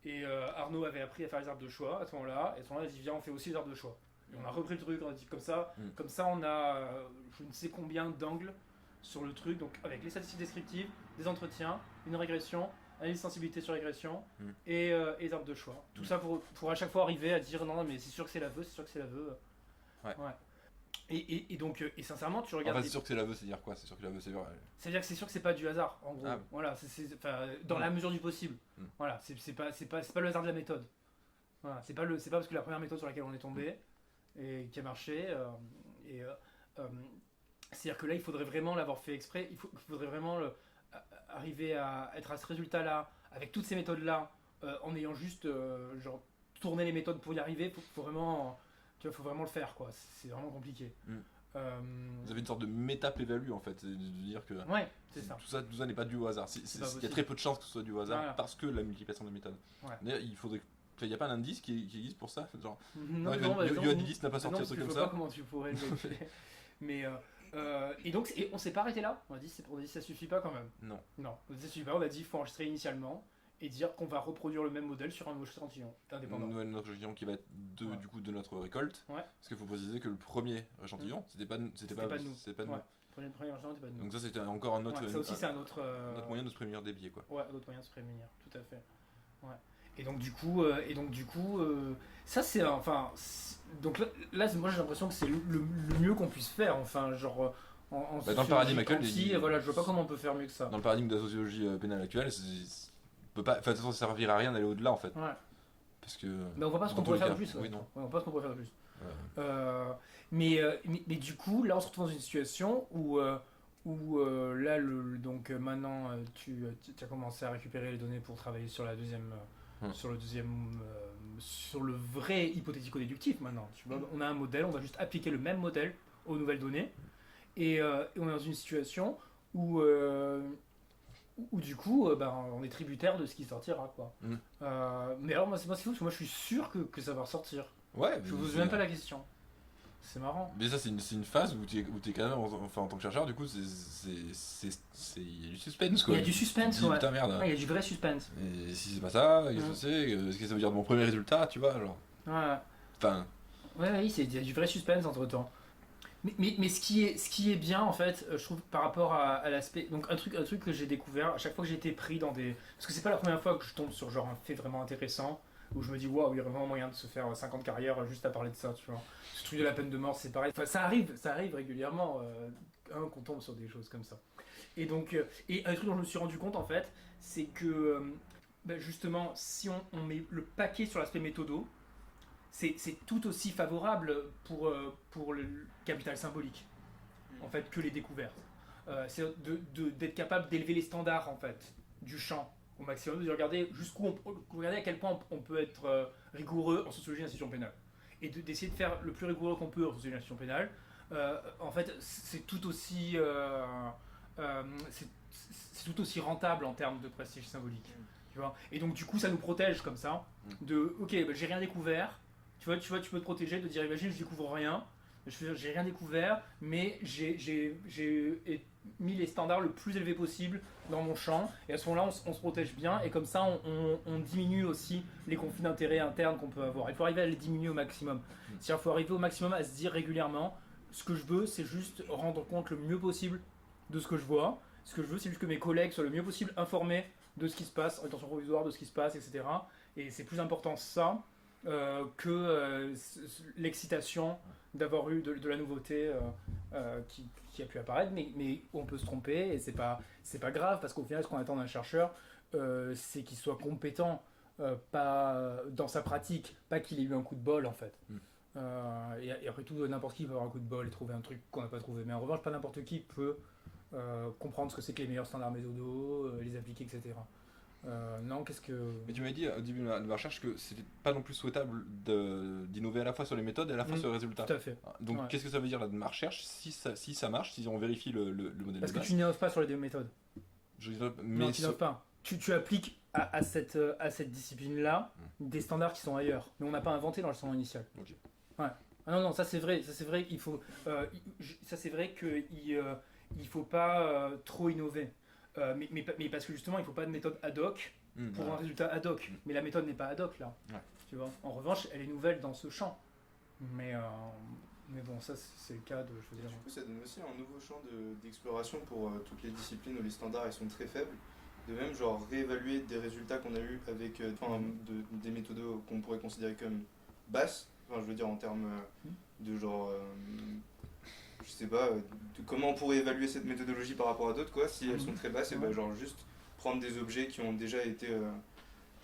et Arnaud avait appris à faire les arbres de choix à ce moment-là, et à ce moment-là, il a dit viens, on fait aussi les arbres de choix. Et on a repris le truc, on a dit comme ça on a je ne sais combien d'angles sur le truc, donc avec les statistiques descriptives, des entretiens, une régression, analyse de sensibilité sur régression et les arbres de choix. Tout ça pour à chaque fois arriver à dire non, mais c'est sûr que c'est l'aveu, c'est sûr que c'est l'aveu. Ouais. Et donc, et sincèrement, tu regardes. En fait, c'est sûr que c'est l'aveu, c'est dire quoi? C'est sûr que l'aveu, c'est vrai. C'est-à-dire que c'est sûr que c'est pas du hasard, en gros. Ah. Voilà, dans la mesure du possible. Voilà, c'est pas le hasard de la méthode. Voilà, c'est pas parce que la première méthode sur laquelle on est tombé et qui a marché. C'est-à-dire que là, il faudrait vraiment l'avoir fait exprès. Il faudrait vraiment arriver à être à ce résultat-là, avec toutes ces méthodes-là, en ayant juste genre tourné les méthodes pour y arriver. Faut vraiment le faire, quoi. C'est vraiment compliqué. Vous avez une sorte de méta-évalue en fait, de dire que ouais, c'est ça. tout ça n'est pas dû au hasard. Il y a très peu de chances que ce soit dû au hasard parce que la multiplication des méthodes. Ouais. D'ailleurs, il n'y a pas un indice qui existe pour ça, genre. Non, Yoannidis n'a pas sorti un truc comme je ça. vois pas comment tu pourrais le vérifier. Mais et on s'est pas arrêté là. On a dit ça suffit pas quand même. Non. On a dit ça suffit pas. On a dit il faut enregistrer initialement et dire qu'on va reproduire le même modèle sur un nouveau échantillon indépendant. Notre échantillon qui va être du coup de notre récolte. Ouais. Parce qu'il faut préciser que le premier échantillon, c'était pas de nous. Premier échantillon, c'était pas de nous. Donc ça c'était encore un autre. Ça aussi c'est un autre moyen de se prémunir des biais quoi. Ouais, un autre moyen de se prémunir, tout à fait. Ouais. Et donc du coup, ça c'est donc là moi j'ai l'impression que c'est le mieux qu'on puisse faire. Enfin genre en dans le paradigme actuel, voilà, je vois pas comment on peut faire mieux que ça. Dans le paradigme de la sociologie pénale actuelle, peut pas, ça servira à rien d'aller au-delà en fait. Ouais. Parce que. Mais on voit pas ce qu'on pourrait faire de plus. Oui, non. Ouais, on voit pas ce qu'on pourrait faire de plus. Mais du coup, là on se retrouve dans une situation où là donc maintenant tu as commencé à récupérer les données pour travailler sur la deuxième sur le vrai hypothético-déductif maintenant. Tu vois, on a un modèle, on va juste appliquer le même modèle aux nouvelles données et on est dans une situation où du coup on est tributaire de ce qui sortira quoi. Mais alors moi c'est fou parce que moi je suis sûr que ça va ressortir. Ouais. Je vous pose même pas la question. C'est marrant. Mais ça c'est une phase où tu es quand même en tant que chercheur du coup il y a du suspense quoi. Il y a du suspense ouais. Putain merde. Ouais, il y a du vrai suspense. Et si c'est pas ça, qu'est-ce que c'est? Qu'est-ce que ça veut dire de mon premier résultat, tu vois genre. Ouais. Enfin. Ouais, il y a du vrai suspense entre temps. Mais ce qui est bien en fait, je trouve par rapport à l'aspect. Donc un truc que j'ai découvert à chaque fois que j'ai été pris dans des. Parce que c'est pas la première fois que je tombe sur genre un fait vraiment intéressant où je me dis waouh, il y a vraiment moyen de se faire 50 carrières juste à parler de ça, tu vois. Ce truc de la peine de mort, c'est pareil. Enfin, ça arrive régulièrement qu'on tombe sur des choses comme ça. Et donc, et un truc dont je me suis rendu compte en fait, c'est que justement, si on met le paquet sur l'aspect méthodo, c'est tout aussi favorable pour le capital symbolique en fait que les découvertes. C'est d'être capable d'élever les standards en fait du champ au maximum, de regarder à quel point on peut être rigoureux en sociologie et institution pénale. Et d'essayer de faire le plus rigoureux qu'on peut en sociologie et institution pénale, en fait, c'est tout aussi c'est tout aussi rentable en termes de prestige symbolique. Tu vois, et donc du coup ça nous protège comme ça de ok, bah, j'ai rien découvert, tu vois, tu peux te protéger de dire imagine je découvre rien, j'ai rien découvert, mais j'ai mis les standards le plus élevés possible dans mon champ, et à ce moment-là on se protège bien, et comme ça on diminue aussi les conflits d'intérêts internes qu'on peut avoir. Il faut arriver à les diminuer au maximum. C'est-à-dire qu'il faut arriver au maximum à se dire régulièrement ce que je veux c'est juste rendre compte le mieux possible de ce que je vois. Ce que je veux, c'est juste que mes collègues soient le mieux possible informés de ce qui se passe, en détention provisoire, de ce qui se passe, etc. Et c'est plus important ça que l'excitation d'avoir eu de la nouveauté qui a pu apparaître. Mais on peut se tromper et c'est pas grave parce qu'au final, ce qu'on attend d'un chercheur, c'est qu'il soit compétent pas dans sa pratique, pas qu'il ait eu un coup de bol en fait. Et après tout, n'importe qui peut avoir un coup de bol et trouver un truc qu'on n'a pas trouvé. Mais en revanche, pas n'importe qui peut comprendre ce que c'est que les meilleurs standards méthodaux, les appliquer, etc. Non, qu'est-ce que... Mais tu m'avais dit au début de ma recherche que c'était pas non plus souhaitable d'innover à la fois sur les méthodes et à la fois sur les résultats. Tout à fait. Donc Ouais. qu'est-ce que ça veut dire là de ma recherche si ça marche, si on vérifie le modèle Parce de que base tu n'innoves pas sur les deux méthodes. mais Non, tu n'innoves pas. Tu appliques à cette discipline-là des standards qui sont ailleurs. Mais on n'a pas inventé dans le standard initial. Ok. Ouais. Ah non, ça c'est vrai. Ça c'est vrai qu'il faut... ça c'est vrai qu'il faut pas trop innover. Mais parce que justement, il ne faut pas de méthode ad hoc pour un résultat ad hoc. Mais la méthode n'est pas ad hoc là. Ouais. Tu vois. En revanche, elle est nouvelle dans ce champ. Mais bon, ça c'est le cas de... Je veux dire... Du coup, ça donne aussi un nouveau champ d'exploration pour toutes les disciplines où les standards ils sont très faibles. De même, genre réévaluer des résultats qu'on a eu avec des méthodes qu'on pourrait considérer comme basses. Enfin, je veux dire en termes de genre... je sais pas, de comment on pourrait évaluer cette méthodologie par rapport à d'autres, quoi, si elles sont très basses, et ben genre juste prendre des objets qui ont déjà été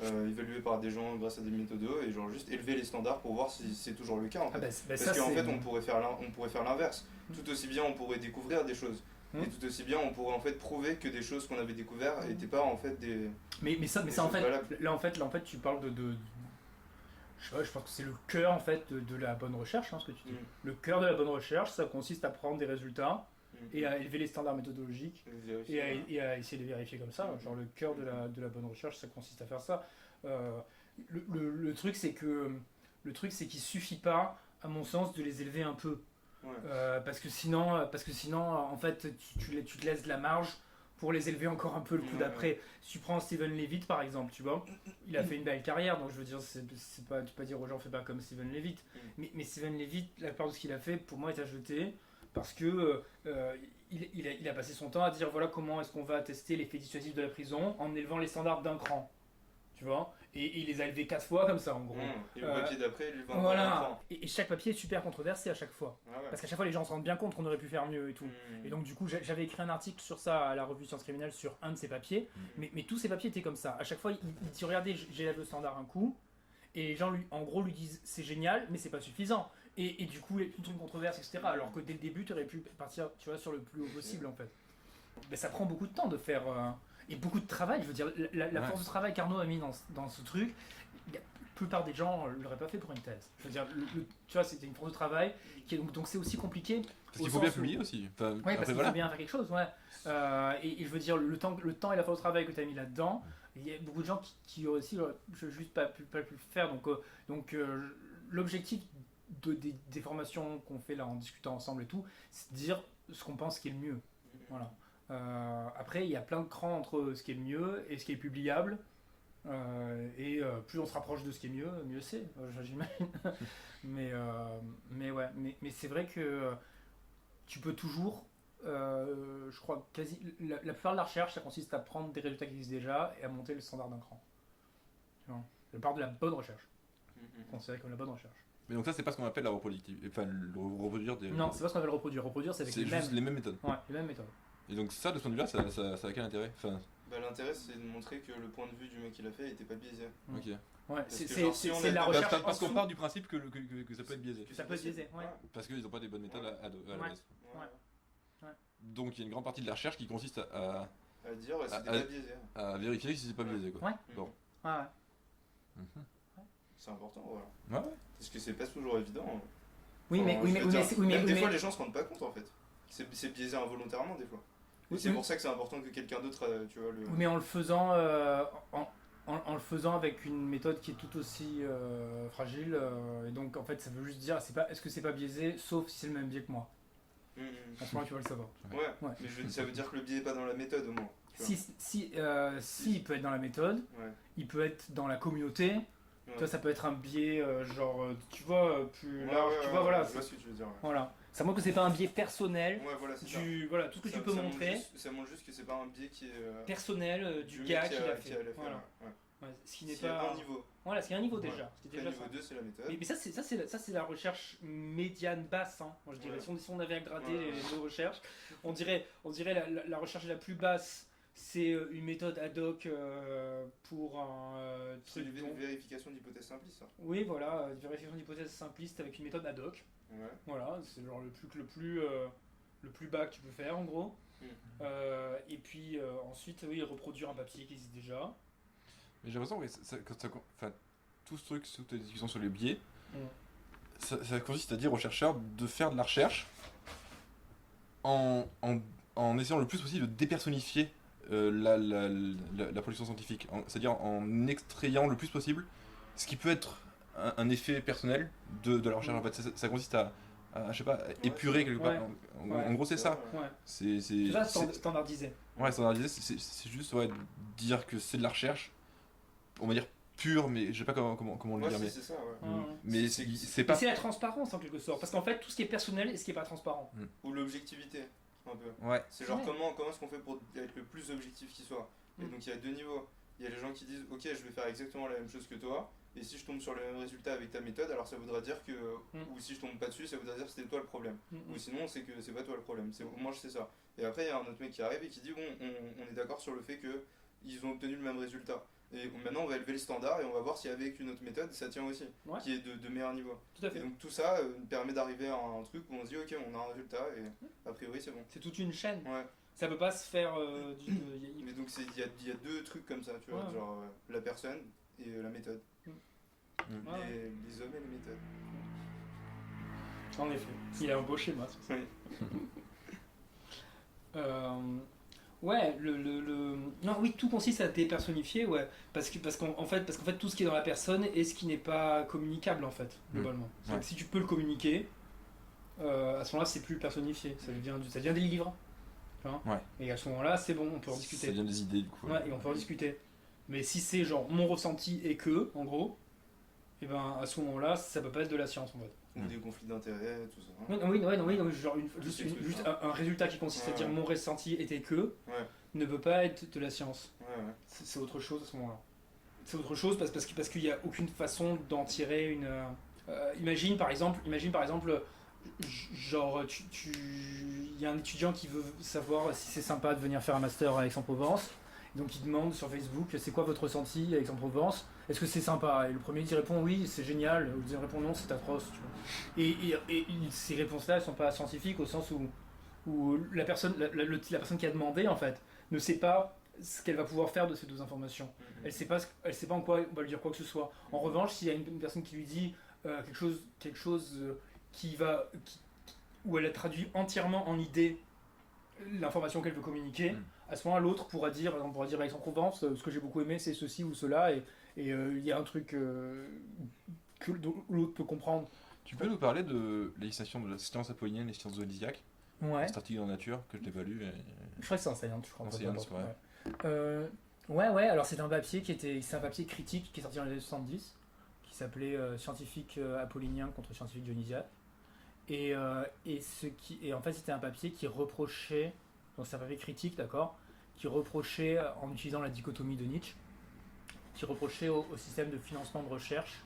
évalués par des gens grâce à des méthodos, et genre juste élever les standards pour voir si c'est toujours le cas en fait. Parce qu'en fait on pourrait faire l'inverse. Tout aussi bien on pourrait découvrir des choses. Et tout aussi bien on pourrait en fait prouver que des choses qu'on avait découvertes n'étaient pas en fait des... Mais ça en fait, là en fait tu parles de je sais pas, je pense que c'est le cœur en fait de la bonne recherche, hein, ce que tu dis. Le cœur de la bonne recherche, ça consiste à prendre des résultats et à élever les standards méthodologiques et à essayer de les vérifier comme ça. Genre le cœur de la bonne recherche, ça consiste à faire ça. Le truc c'est qu'il suffit pas, à mon sens, de les élever un peu. Parce que sinon en fait tu te laisses de la marge pour les élever encore un peu le coup d'après. Si tu prends Steven Levitt par exemple, tu vois, il a fait une belle carrière, donc je veux dire, tu peux pas dire aux gens fais pas comme Steven Levitt. Mais Steven Levitt, la plupart de ce qu'il a fait, pour moi, est à jeter parce que il a passé son temps à dire voilà comment est-ce qu'on va tester l'effet dissuasif de la prison en élevant les standards d'un cran. Tu vois, et il les a élevés 4 fois comme ça en gros. Et le papier d'après, il va voilà. Et chaque papier est super controversé à chaque fois. Parce qu'à chaque fois les gens se rendent bien compte qu'on aurait pu faire mieux et tout. Et donc du coup j'avais écrit un article sur ça à la revue Sciences Criminelles sur un de ces papiers. Mais tous ces papiers étaient comme ça. À chaque fois il dit regardez j'élève le standard un coup. Et les gens en gros lui disent c'est génial mais c'est pas suffisant. Et du coup il y a toute une controverse etc. Alors que dès le début tu aurais pu partir tu vois, sur le plus haut possible en fait. Mais ça prend beaucoup de temps de faire... et beaucoup de travail, je veux dire, la force de travail qu'Arnaud a mis dans ce truc, la plupart des gens ne l'auraient pas fait pour une thèse. Je veux dire, tu vois, c'était une force de travail, donc c'est aussi compliqué. Parce qu'il faut bien publier aussi. Enfin, oui, parce qu'il faut bien faire quelque chose, ouais. Et je veux dire, le temps et la force de travail que tu as mis là-dedans, il y a beaucoup de gens qui auraient aussi juste pas pu le faire. Donc l'objectif des formations qu'on fait là en discutant ensemble et tout, c'est de dire ce qu'on pense qui est le mieux. Voilà. Après, il y a plein de crans entre ce qui est le mieux et ce qui est publiable. Plus on se rapproche de ce qui est mieux c'est, j'imagine. mais ouais, mais c'est vrai que tu peux toujours, je crois, la plupart de la recherche, ça consiste à prendre des résultats qui existent déjà et à monter le standard d'un cran. Tu vois, la part de la bonne recherche, considérée comme la bonne recherche. Mais donc ça, c'est pas ce qu'on appelle la reproductivité. Enfin, le reproduire des... Non, c'est pas ce qu'on appelle reproduire. Reproduire, c'est avec les mêmes méthodes. Ouais, les mêmes méthodes. Et donc ça, de ce point de vue-là, ça a quel intérêt l'intérêt, c'est de montrer que le point de vue du mec qui l'a fait n'était pas biaisé. Ok. Ouais, c'est la recherche. Parce qu'on part du principe que ça peut être biaisé. Ça peut être biaisé, ouais. Parce qu'ils n'ont pas des bonnes méthodes à la base. Ouais. Donc il y a une grande partie de la recherche qui consiste à dire c'était pas biaisé. À vérifier si c'est pas biaisé, quoi. Ouais. Bon. Ouais. c'est important, voilà. Ouais. Parce que c'est pas toujours évident. Oui, Enfin, mais je veux dire, même des mais- fois, les gens se rendent pas compte en fait. C'est biaisé involontairement des fois. Et Oui, c'est oui. pour ça que c'est important que quelqu'un d'autre, tu vois, le. Oui, mais en le faisant, en le faisant avec une méthode qui est tout aussi fragile, et donc en fait ça veut juste dire, est-ce que c'est pas biaisé, sauf si c'est le même biais que moi. Hum, À ce moment tu vas le savoir. Ouais, Ouais. mais ça veut dire que le biais est pas dans la méthode au moins. tu vois. Si il peut être dans la méthode, Ouais. il peut être dans la communauté. Ouais. Tu vois, ça peut être un biais tu vois, plus Ouais, large. ouais, Tu ouais, vois, voilà. je vois ce que tu veux dire. Ouais, Voilà. Ça montre que c'est pas un biais personnel. ouais, voilà, c'est ça. Voilà, tout ce que tu peux Ça montre montrer, ça montre juste que c'est pas un biais qui est. personnel du mec gars qui l'a qui fait. a fait. Voilà. Ouais. Ouais, ce qui n'est S'il y a pas. un niveau. Voilà, c'est un niveau Ouais. déjà. C'était Après, déjà niveau ça. 2, c'est la méthode. Mais ça, c'est la recherche médiane basse, hein, moi je dirais. Ouais. Si on avait à gratter Ouais. les deux recherches, on dirait la recherche la plus basse, c'est une méthode ad hoc pour un C'est truc. une vérification d'hypothèse simpliste, ça. Oui, voilà, vérification d'hypothèse simpliste avec une méthode ad hoc. Ouais. Voilà, c'est genre le plus bas que tu peux faire en gros. Mm. Et puis ensuite, oui, reproduire un papier qui existe déjà. Mais j'ai l'impression enfin, tout ce truc, toute la discussion sur les biais, ça consiste à dire aux chercheurs de faire de la recherche en essayant le plus possible de dépersonnifier la production scientifique. C'est-à-dire en extrayant le plus possible ce qui peut être un effet personnel de la recherche. En fait, ça consiste à, je sais pas, épurer quelque part. Ouais. En gros, c'est ça. Ouais. C'est C'est ça, standardisé. ouais, standardisé, c'est juste dire que c'est de la recherche, on va dire pure, mais je sais pas comment le Ouais, dire, mais, c'est ça, ouais. Ouais. mais c'est pas. Et c'est la transparence en quelque sorte. Parce qu'en fait, tout ce qui est personnel et ce qui est pas transparent. Ou l'objectivité, un peu. Ouais. C'est genre Ouais. comment est-ce qu'on fait pour être le plus objectif qui soit. Et Mm. donc il y a deux niveaux. Il y a les gens qui disent ok je vais faire exactement la même chose que toi, et si je tombe sur le même résultat avec ta méthode, alors ça voudra dire que. Ou si je tombe pas dessus, ça voudra dire que c'était toi le problème. Ou sinon c'est que c'est pas toi le problème. Moi je sais ça. Et après il y a un autre mec qui arrive et qui dit bon on est d'accord sur le fait que ils ont obtenu le même résultat. Et maintenant on va élever le standard et on va voir si avec une autre méthode ça tient aussi, Ouais. qui est de meilleur niveau. Tout à Et fait. donc tout ça permet d'arriver à un truc où on se dit ok on a un résultat et a priori c'est bon. C'est toute une chaîne. Ouais. Ça peut pas se faire Mais donc il y a deux trucs comme ça, tu vois, Ouais. genre la personne et la méthode. Ouais. Les hommes et les méthodes. En effet. Il a embauché moi. Oui. Ouais, non, oui, tout consiste à dépersonnifier, ouais, parce qu'en fait, tout ce qui est dans la personne est ce qui n'est pas communicable en fait, globalement. C'est Ouais. que si tu peux le communiquer, à ce moment-là, c'est plus personnifié, ça devient des livres, tu vois. Ouais. Et à ce moment-là, c'est bon, on peut en Ça discuter. vient des idées du coup. Ouais, et on peut en discuter. Mais si c'est genre mon ressenti et que, en gros, et ben à ce moment-là, ça peut pas être de la science en fait. Ou des conflits d'intérêts, tout ça. Oui, non, genre juste, Ces trucs, juste hein. un résultat qui consiste à Ouais, dire ouais. mon ressenti était que Ouais, ne peut pas être de la science. ouais, ouais. C'est autre chose à ce moment-là. C'est autre chose parce qu'il n'y a aucune façon d'en tirer une. Imagine par exemple, genre il y a un étudiant qui veut savoir si c'est sympa de venir faire un master à Aix-en-Provence. Donc il demande sur Facebook c'est quoi votre ressenti à Aix-en-Provence. Est-ce que c'est sympa? Et le premier il répond oui c'est génial. Le deuxième répond non c'est atroce. Tu vois. Et ces réponses-là elles sont pas scientifiques au sens où la personne qui a demandé en fait ne sait pas ce qu'elle va pouvoir faire de ces deux informations. Elle sait pas en quoi on va lui dire quoi que ce soit. En revanche, s'il y a une personne qui lui dit quelque chose où elle a traduit entièrement en idée l'information qu'elle veut communiquer, à ce moment-là, l'autre pourra dire à Aix-en-Provence, ce que j'ai beaucoup aimé, c'est ceci ou cela, et il y a un truc que l'autre peut comprendre. Tu peux nous parler de la législation de la science apollinienne et la science zodiaque? Ouais. Cet article dans Nature que je n'ai pas lu. Je crois que c'est un Science, je crois. Un Science, Ouais, alors c'est un papier c'est un papier critique qui est sorti dans les années 70, qui s'appelait Scientifique apollinien contre scientifique dionysiaque. Et en fait c'était un papier qui reprochait, donc c'est un papier critique, d'accord, qui reprochait, en utilisant la dichotomie de Nietzsche, qui reprochait au système de financement de recherche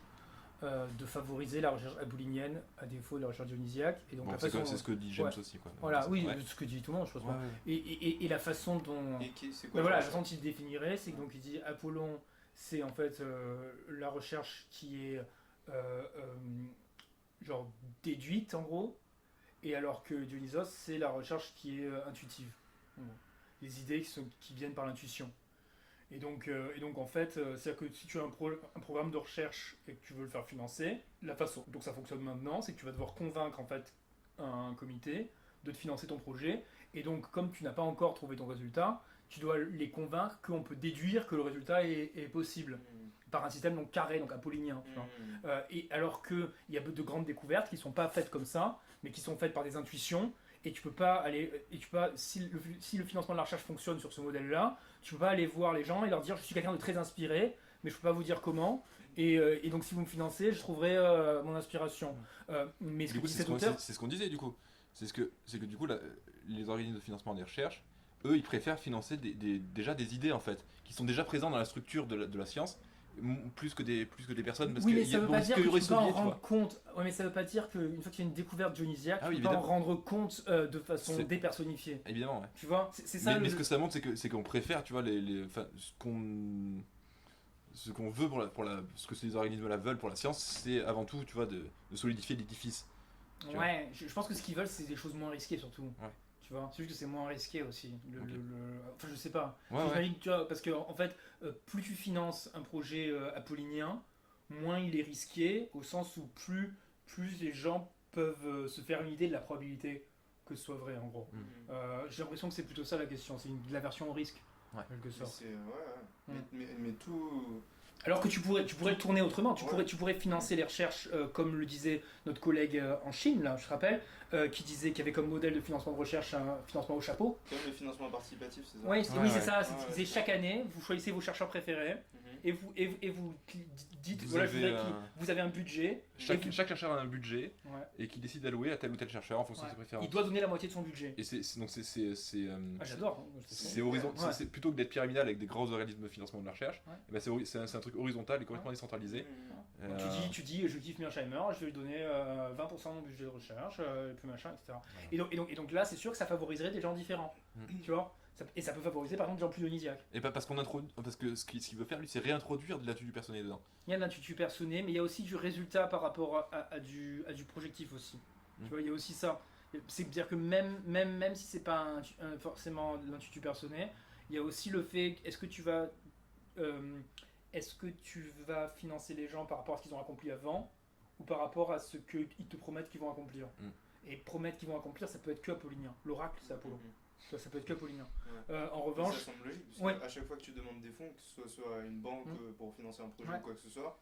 de favoriser la recherche apollinienne à défaut de la recherche dionysiaque. Et donc Bon, la c'est façon, c'est ce que dit James ouais. aussi. Quoi. Voilà, oui, Ouais. ce que dit tout le monde, je pense. Ouais, ouais. Et la façon dont. Et c'est Ben quoi voilà, la la façon dont il définirait, c'est que donc il dit Apollon, c'est en fait la recherche qui est genre déduite en gros, et alors que Dionysos, c'est la recherche qui est intuitive. En gros. Les idées qui viennent par l'intuition. Et donc en fait, c'est-à-dire que si tu as un programme de recherche et que tu veux le faire financer, la façon dont ça fonctionne maintenant, c'est que tu vas devoir convaincre en fait un comité de te financer ton projet. Et donc comme tu n'as pas encore trouvé ton résultat, tu dois les convaincre qu'on peut déduire que le résultat est possible par un système donc carré, donc apollinien. Tu vois. Et alors qu'il y a de grandes découvertes qui ne sont pas faites comme ça, mais qui sont faites par des intuitions. Et tu peux pas aller, si le financement de la recherche fonctionne sur ce modèle-là, tu peux pas aller voir les gens et leur dire je suis quelqu'un de très inspiré, mais je peux pas vous dire comment. Et donc si vous me financez, je trouverai mon inspiration. Mais ce Du que coup, dit c'est cet ce qu'on auteur, c'est ce qu'on disait du coup. C'est que du coup, les organismes de financement des recherches, eux, ils préfèrent financer déjà des idées en fait, qui sont déjà présentes dans la structure de la science, plus que des personnes, parce oui, qu'il mais y ça a veut pas dire que tu aurait peux ce pas en biais, tu rendre vois. compte. Ouais, mais ça veut pas dire qu'une fois qu'il y a une découverte dionysiaque, Ah tu oui, peux pas en évidemment. rendre compte de façon C'est- dépersonnifiée. Évidemment, ouais. Tu vois, c'est ça Mais ce que ça montre, c'est qu'on préfère, tu vois, enfin, ce qu'on veut ce que ces organismes-là veulent pour la science, c'est avant tout, tu vois, de solidifier l'édifice. Tu Ouais, je pense que ce qu'ils veulent, c'est des choses moins risquées surtout. Ouais. Tu vois, c'est juste que c'est moins risqué aussi. Ok. Enfin, je sais pas. Ouais, ouais. J'imagine que tu vois, parce que en fait, plus tu finances un projet apollinien, moins il est risqué, au sens où plus les gens peuvent se faire une idée de la probabilité que ce soit vrai, en gros. Mm. J'ai l'impression que c'est plutôt ça la question, c'est de l'aversion au risque, Ouais. en quelque Mais sorte. c'est. Ouais. Mm. Mais tout. Alors que tu pourrais le tourner autrement, Ouais. tu pourrais financer les recherches comme le disait notre collègue en Chine, là, je te rappelle, qui disait qu'il y avait comme modèle de financement de recherche un financement au chapeau. Comme le financement participatif, c'est ça? Oui, Ouais, c'est ouais. ça, Ouais, c'est chaque année, vous choisissez vos chercheurs préférés Mhm. et vous dites, Vous voilà, je avez voudrais vous avez un budget. et Chaque vous- chercheur a un budget Ouais. et qui décide d'allouer à tel ou tel chercheur en fonction Ouais. de ses préférences. Il doit donner la moitié de son budget. Et donc Ah, j'adore. Hein, c'est horizontal. Ouais. C'est plutôt que d'être pyramidal avec des grands organismes de financement de la recherche. Ouais. Et ben c'est un truc horizontal et complètement décentralisé. Mhm. Donc, tu dis, je kiffe Mearsheimer, je vais lui donner 20% de mon budget de recherche, et puis machin, etc. Et donc là, c'est sûr que ça favoriserait des gens différents. Tu vois. Et ça peut favoriser par exemple des gens plus dionysiaques. Et pas parce parce que ce qu'il veut faire lui, c'est réintroduire de l'attitude du personnel dedans. Il y a de l'intuitu personné, mais il y a aussi du résultat par rapport à du projectif aussi. Tu vois, il y a aussi ça. C'est-à-dire que même si c'est pas forcément l'intuitu personné, il y a aussi le fait, est-ce que tu vas financer les gens par rapport à ce qu'ils ont accompli avant ou par rapport à ce qu'ils te promettent qu'ils vont accomplir. Et promettre qu'ils vont accomplir, ça peut être que apollinien. L'oracle, c'est Apollon. Ça peut être que apollinien. En revanche, ça semble logique, parce ouais. qu'à chaque fois que tu demandes des fonds, que ce soit une banque pour financer un projet Ouais. ou quoi que ce soit,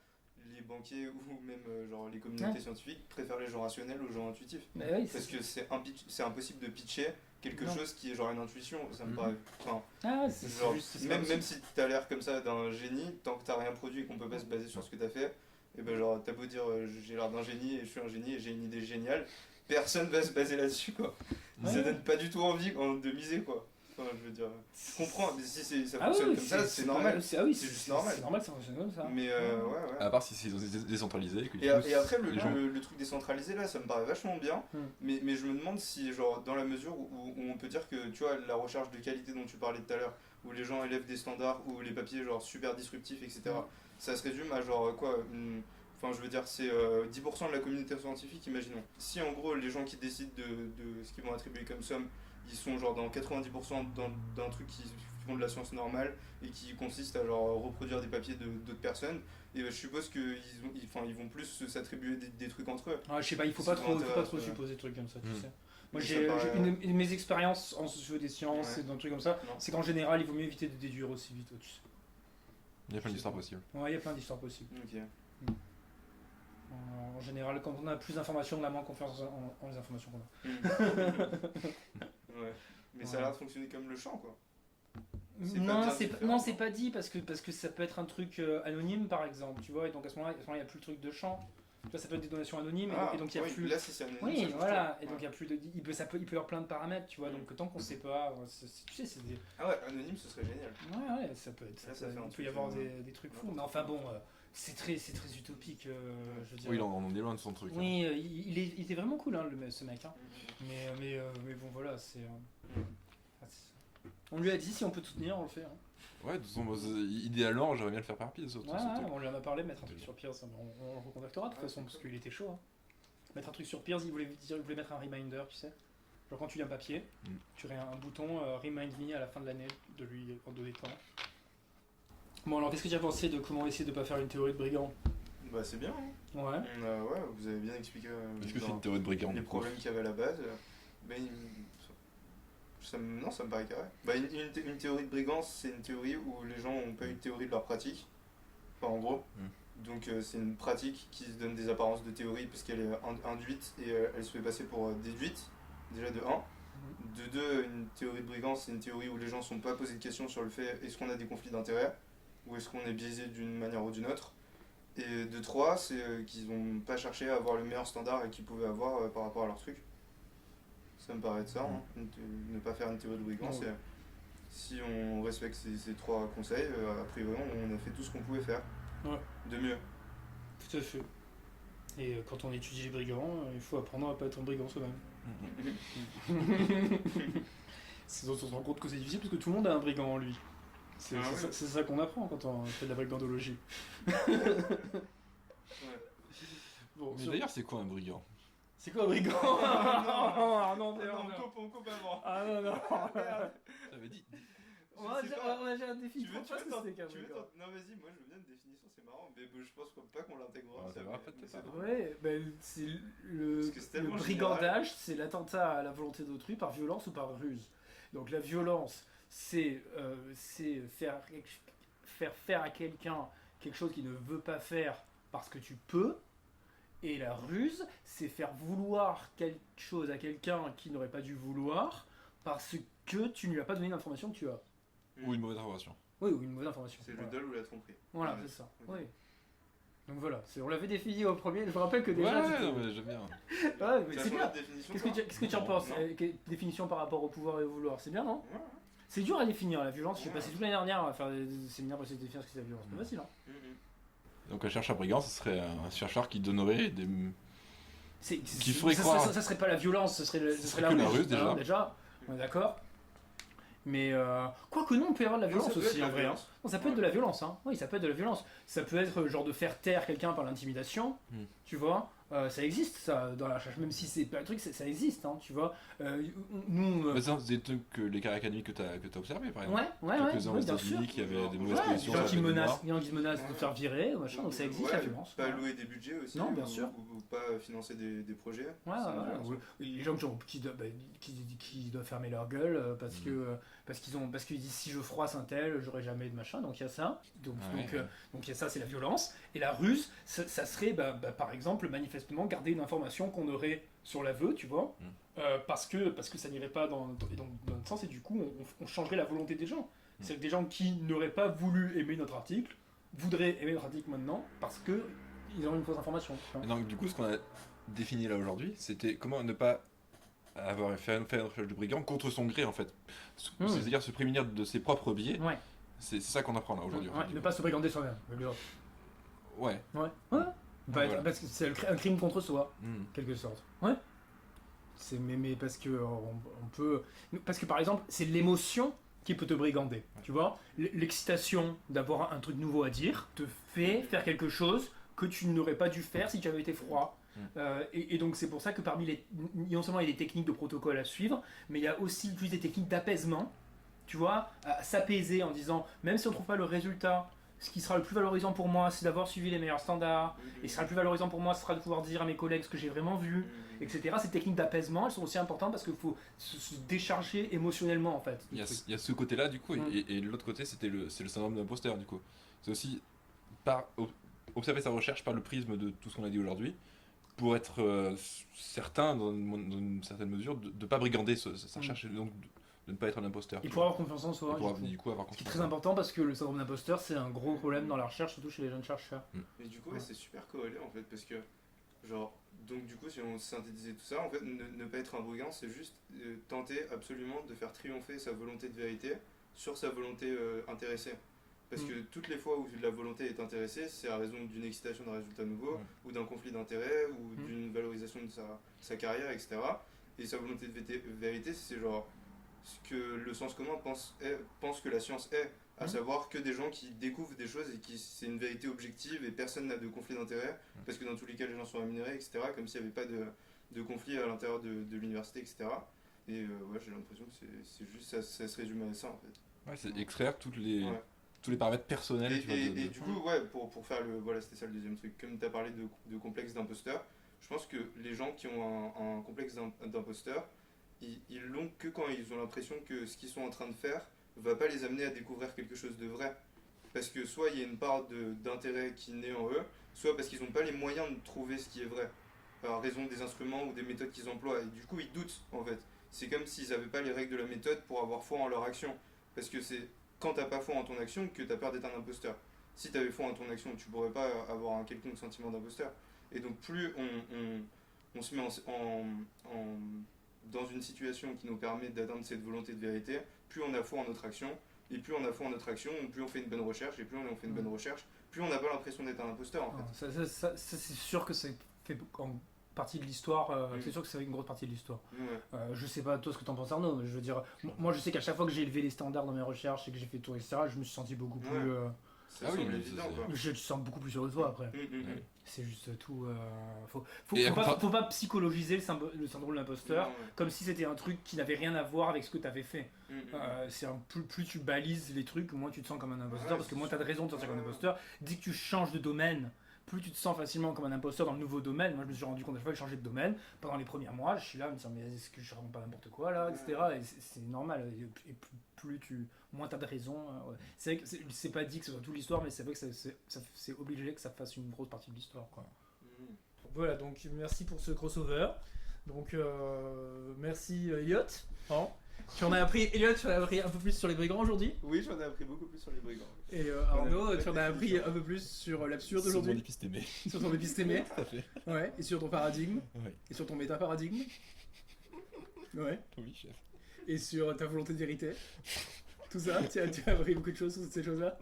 les banquiers ou même genre les communautés scientifiques préfèrent les gens rationnels aux gens intuitifs. bah oui, Parce que c'est impossible de pitcher quelque Non. chose qui est genre une intuition, ça me paraît. Enfin, c'est genre, juste. c'est même, pas même si t'as l'air comme ça d'un génie, tant que t'as rien produit et qu'on peut pas se baser sur ce que t'as fait, et ben genre t'as beau dire j'ai l'air d'un génie et je suis un génie et j'ai une idée géniale, personne va se baser là-dessus quoi. Ouais. Ça donne pas du tout envie de miser quoi. Enfin, je veux dire, je comprends, mais si ça Ah fonctionne oui, comme ça, c'est normal. C'est C'est juste normal. C'est normal que ça fonctionne comme ça. Mais ouais. À part si c'est décentralisé. Que, du Et coup, après, les gens- le truc décentralisé là, ça me paraît vachement bien, mais je me demande si, genre, dans la mesure où on peut dire que, tu vois, la recherche de qualité dont tu parlais tout à l'heure, où les gens élèvent des standards, où les papiers, genre, super disruptifs, etc., ça se résume à, genre, quoi, enfin, je veux dire, c'est 10% de la communauté scientifique, imaginons. Si, en gros, les gens qui décident de ce qu'ils vont attribuer comme somme, ils sont, genre, dans 90% d'un truc qui font de la science normale et qui consiste à, genre, reproduire des papiers d'autres personnes, et je suppose qu'ils vont plus s'attribuer des trucs entre eux. Je sais pas, il faut pas trop supposer de trucs comme ça, tu sais. Moi, Ça paraît, une de mes expériences en socio des sciences et dans des trucs comme ça, Non. c'est qu'en général, il vaut mieux éviter de déduire aussi vite. Tu sais. Il y a plein d'histoires possibles. Ouais, il y a plein d'histoires possibles. Ok. En général, quand on a plus d'informations, on a moins confiance en les informations qu'on a. Ouais. Mais ça a l'air de fonctionner comme le chant, quoi. Non, c'est pas dit parce que ça peut être un truc anonyme par exemple, tu vois, et donc à ce moment-là, il n'y a plus le truc de chant. Tu vois, ça peut être des donations anonymes et donc il y a plus. Là, si c'est anonyme, Oui, ça voilà, change et donc il y a plus de. Il peut y avoir plein de paramètres, tu vois, donc tant qu'on sait pas, tu sais, c'est des. Ah ouais, anonyme, ce serait génial. Ouais, ça peut être. Là, ça fait un il peut truc, y avoir des trucs fous, mais enfin bon, c'est très utopique, je veux dire. Oui, on en est loin de son truc. Oui, il était vraiment cool, hein, ce mec. Hein. Mais bon, voilà, c'est. On lui a dit si on peut tout tenir, on le fait. Hein. Ouais, de toute façon, idéalement, j'aimerais bien le faire par pied. On lui en a parlé, mettre un truc sur Pierce, on le recontactera de toute façon, parce qu'il était chaud. Hein. Mettre un truc sur Pierce, il voulait mettre un reminder, tu sais. Genre quand tu lis un papier, tu aurais un bouton Remind Me à la fin de l'année de lui en donner temps. Bon, alors qu'est-ce que tu as pensé de comment essayer de pas faire une théorie de brigand? Bah c'est bien, hein. Ouais. Ouais, vous avez bien expliqué Est-ce que c'est une théorie de brigand les du coup problèmes qu'il y avait à la base. Mais non, ça me paraît carré. Bah, une théorie de brigand, c'est une théorie où les gens n'ont pas eu de théorie de leur pratique. Enfin, en gros. Donc c'est une pratique qui se donne des apparences de théorie parce qu'elle est induite et elle se fait passer pour déduite, déjà de 1. De 2, une théorie de brigand, c'est une théorie où les gens ne sont pas posés de questions sur le fait est-ce qu'on a des conflits d'intérêts ou est-ce qu'on est biaisé d'une manière ou d'une autre. Et de 3, c'est qu'ils n'ont pas cherché à avoir le meilleur standard qu'ils pouvaient avoir par rapport à leur truc. Ça me paraît de ça, hein. Ne pas faire une théorie de brigand, c'est si on respecte ces 3 conseils, a priori on a fait tout ce qu'on pouvait faire. Ouais. De mieux. Tout à fait. Et quand on étudie les brigands, il faut apprendre à pas être un brigand soi-même. C'est dont on se rend compte que c'est difficile parce que tout le monde a un brigand en lui. C'est ça qu'on apprend quand on fait de la brigandologie. Bon, Mais d'ailleurs, c'est quoi un brigand? c'est quoi un brigand? Ah non, On coupe avant. Ah non. J'avais dit. On a déjà un défi. Non, vas-y, moi je veux bien une définition, c'est marrant, mais je pense pas qu'on l'intégrera. Ça va peut-être. Ouais, c'est Parce que c'est le tellement brigandage, c'est l'attentat à la volonté d'autrui par violence ou par ruse. Donc la violence, c'est faire à quelqu'un quelque chose qu'il ne veut pas faire parce que tu peux. Et la ruse, c'est faire vouloir quelque chose à quelqu'un qui n'aurait pas dû vouloir parce que tu ne lui as pas donné l'information que tu as. Ou une mauvaise information. Oui, ou une mauvaise information. C'est le dol ou la tromperie. Voilà, c'est ça. Oui. Donc voilà, on l'avait défini au premier. Je me rappelle que déjà. Ouais, non, mais j'aime bien. Ouais, mais c'est bien. Qu'est-ce que tu en penses? Non. Définition par rapport au pouvoir et au vouloir, c'est bien, non? Ouais. C'est dur à définir la violence. J'ai passé toute l'année dernière à faire des séminaires pour essayer de définir ce que c'est la violence. C'est pas facile, hein. Donc un chercheur brigand, ce serait un chercheur qui donnerait des. Qui ferait croire. Ça serait pas la violence, ce serait la que la ruse. ruse, déjà. Déjà, on est d'accord. Mais quoique non, on peut y avoir de la violence aussi en vrai. Hein. Non, ça peut être de la violence. Hein. Oui, ça peut être de la violence. Ça peut être genre de faire taire quelqu'un par l'intimidation. Tu vois, ça existe ça dans la recherche. Même si c'est pas un truc, ça existe. Hein, tu vois. Nous. Mais ça, c'est des trucs que les carrières académiques que t'as observé par exemple. Quelques-uns aux bien sûr. États-Unis qui avaient des mauvaises Ouais, positions. des gens qui menacent de faire virer, machin. Donc ça existe la violence. Pas louer des budgets aussi. Non, bien sûr. Ou pas financer des projets. Ouais. Les gens qui doivent fermer leur gueule parce qu'ils disent si je froisse un tel, j'aurai jamais de machin. Donc il y a ça. Donc il y a ça, c'est la violence. Et la ruse, ça serait par exemple manifestement garder une information qu'on aurait sur l'aveu, tu vois, parce que ça n'irait pas dans notre sens et du coup on changerait la volonté des gens. C'est que des gens qui n'auraient pas voulu aimer notre article voudraient aimer notre article maintenant parce que ils ont une fausse information. Et donc du coup ce qu'on a défini là aujourd'hui, c'était comment ne pas avoir fait une recherche de brigand contre son gré en fait. C'est-à-dire se prémunir de ses propres biais. Ouais. C'est ça qu'on apprend là aujourd'hui. Ne pas se brigander soi-même. Ouais. Parce que c'est un crime contre soi, quelque sorte. Ouais. Mais parce que on peut. Parce que par exemple, c'est l'émotion qui peut te brigander. Tu vois, l'excitation d'avoir un truc nouveau à dire te fait faire quelque chose que tu n'aurais pas dû faire si tu avais été froid. Et donc c'est pour ça que non seulement il y a des techniques de protocole à suivre, mais il y a aussi des techniques d'apaisement. Tu vois, à s'apaiser en disant, même si on ne trouve pas le résultat, ce qui sera le plus valorisant pour moi, c'est d'avoir suivi les meilleurs standards. Et ce qui sera le plus valorisant pour moi, ce sera de pouvoir dire à mes collègues ce que j'ai vraiment vu, etc. Ces techniques d'apaisement, elles sont aussi importantes parce qu'il faut se décharger émotionnellement, en fait. Il y a ce côté-là, du coup, et l'autre côté, c'est le syndrome d'imposteur, du coup. C'est aussi observer sa recherche par le prisme de tout ce qu'on a dit aujourd'hui, pour être certain, dans une certaine mesure, de ne pas brigander sa recherche, et donc de ne pas être un imposteur. Et pour avoir confiance en soi. Du coup, avoir confiance. Ce qui est très important parce que le syndrome d'imposteur, c'est un gros problème dans la recherche, surtout chez les jeunes chercheurs. Et du coup, c'est super corrélé en fait, parce que, donc du coup, si on synthétisait tout ça, en fait, ne pas être un brigand, c'est juste tenter absolument de faire triompher sa volonté de vérité sur sa volonté intéressée. Parce que toutes les fois où la volonté est intéressée, c'est à raison d'une excitation d'un résultat nouveau, ou d'un conflit d'intérêt, ou d'une valorisation de sa carrière, etc. Et sa volonté de vérité, c'est genre ce que le sens commun pense que la science est, à savoir que des gens qui découvrent des choses et qui c'est une vérité objective et personne n'a de conflit d'intérêt, parce que dans tous les cas les gens sont rémunérés, etc., comme s'il n'y avait pas de conflit à l'intérieur de l'université, etc. Et j'ai l'impression que c'est juste ça se résume à ça en fait. Ouais, c'est extraire toutes les tous les paramètres personnels. Tu vois, Et du coup, ouais, pour faire le. Voilà, c'était ça le deuxième truc. Comme tu as parlé de complexe d'imposteur, je pense que les gens qui ont un complexe d'imposteur, ils l'ont que quand ils ont l'impression que ce qu'ils sont en train de faire va pas les amener à découvrir quelque chose de vrai. Parce que soit il y a une part d'intérêt qui naît en eux, soit parce qu'ils n'ont pas les moyens de trouver ce qui est vrai, à raison des instruments ou des méthodes qu'ils emploient. Et du coup, ils doutent, en fait. C'est comme s'ils n'avaient pas les règles de la méthode pour avoir foi en leur action. Parce que c'est quand t'as pas foi en ton action que t'as peur d'être un imposteur. Si t'avais foi en ton action, tu pourrais pas avoir un quelconque sentiment d'imposteur. Et donc plus on se met dans une situation qui nous permet d'atteindre cette volonté de vérité, plus on a foi en notre action. Et plus on a foi en notre action, plus on fait une bonne recherche. Et plus on fait une bonne recherche, plus on n'a pas l'impression d'être un imposteur, en fait. Ça, c'est sûr que c'est fait en partie de l'histoire. C'est sûr que c'est une grosse partie de l'histoire. Je sais pas toi ce que t'en penses, Arnaud, mais je veux dire, moi je sais qu'à chaque fois que j'ai élevé les standards dans mes recherches et que j'ai fait tout, etc., je me suis senti beaucoup plus... Ça semble évident, quoi. Je te sens beaucoup plus sur le toit après. C'est juste tout. Faut pas psychologiser le syndrome de l'imposteur comme si c'était un truc qui n'avait rien à voir avec ce que tu avais fait. Plus tu balises les trucs, moins tu te sens comme un imposteur, parce que moins tu as de raison de te sentir comme un imposteur. Dès que tu changes de domaine, plus tu te sens facilement comme un imposteur dans le nouveau domaine. Moi je me suis rendu compte à chaque fois que j'ai changé de domaine, pendant les premiers mois, je suis là, je me dis mais est-ce que je raconte pas n'importe quoi là, etc. Et c'est normal. Et moins t'as de raison. C'est vrai que c'est pas dit que ce soit toute l'histoire, mais c'est vrai que c'est obligé que ça fasse une grosse partie de l'histoire, quoi. Voilà, donc merci pour ce crossover. Donc merci Elliot. Tu en as appris un peu plus sur les brigands aujourd'hui. Oui, j'en ai appris beaucoup plus sur les brigands. Et Arnaud, tu en as appris un peu plus sur l'absurde aujourd'hui. Sur mon épistémé. Sur ton épistémé. Tout à fait. Ouais, et sur ton paradigme. Ouais. Et sur ton métaparadigme. Ouais. Oui, chef. Et sur ta volonté de vérité. Tout ça, tu as appris beaucoup de choses sur ces choses-là.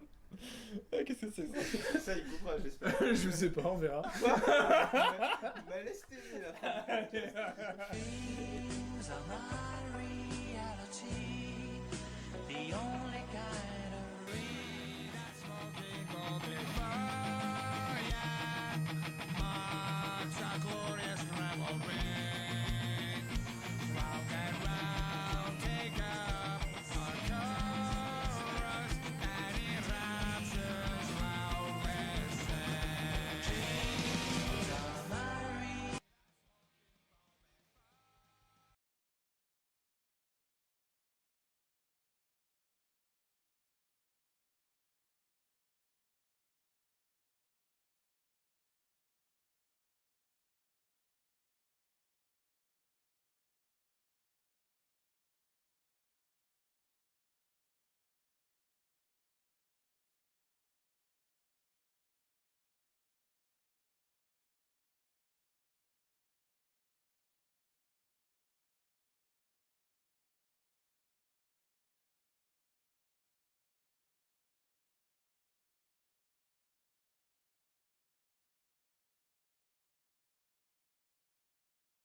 Qu'est-ce que c'est Ça, il coupera, j'espère. Je sais pas, on verra. Bah, laisse t'aider là. The only kind of real that's smoking complex fire.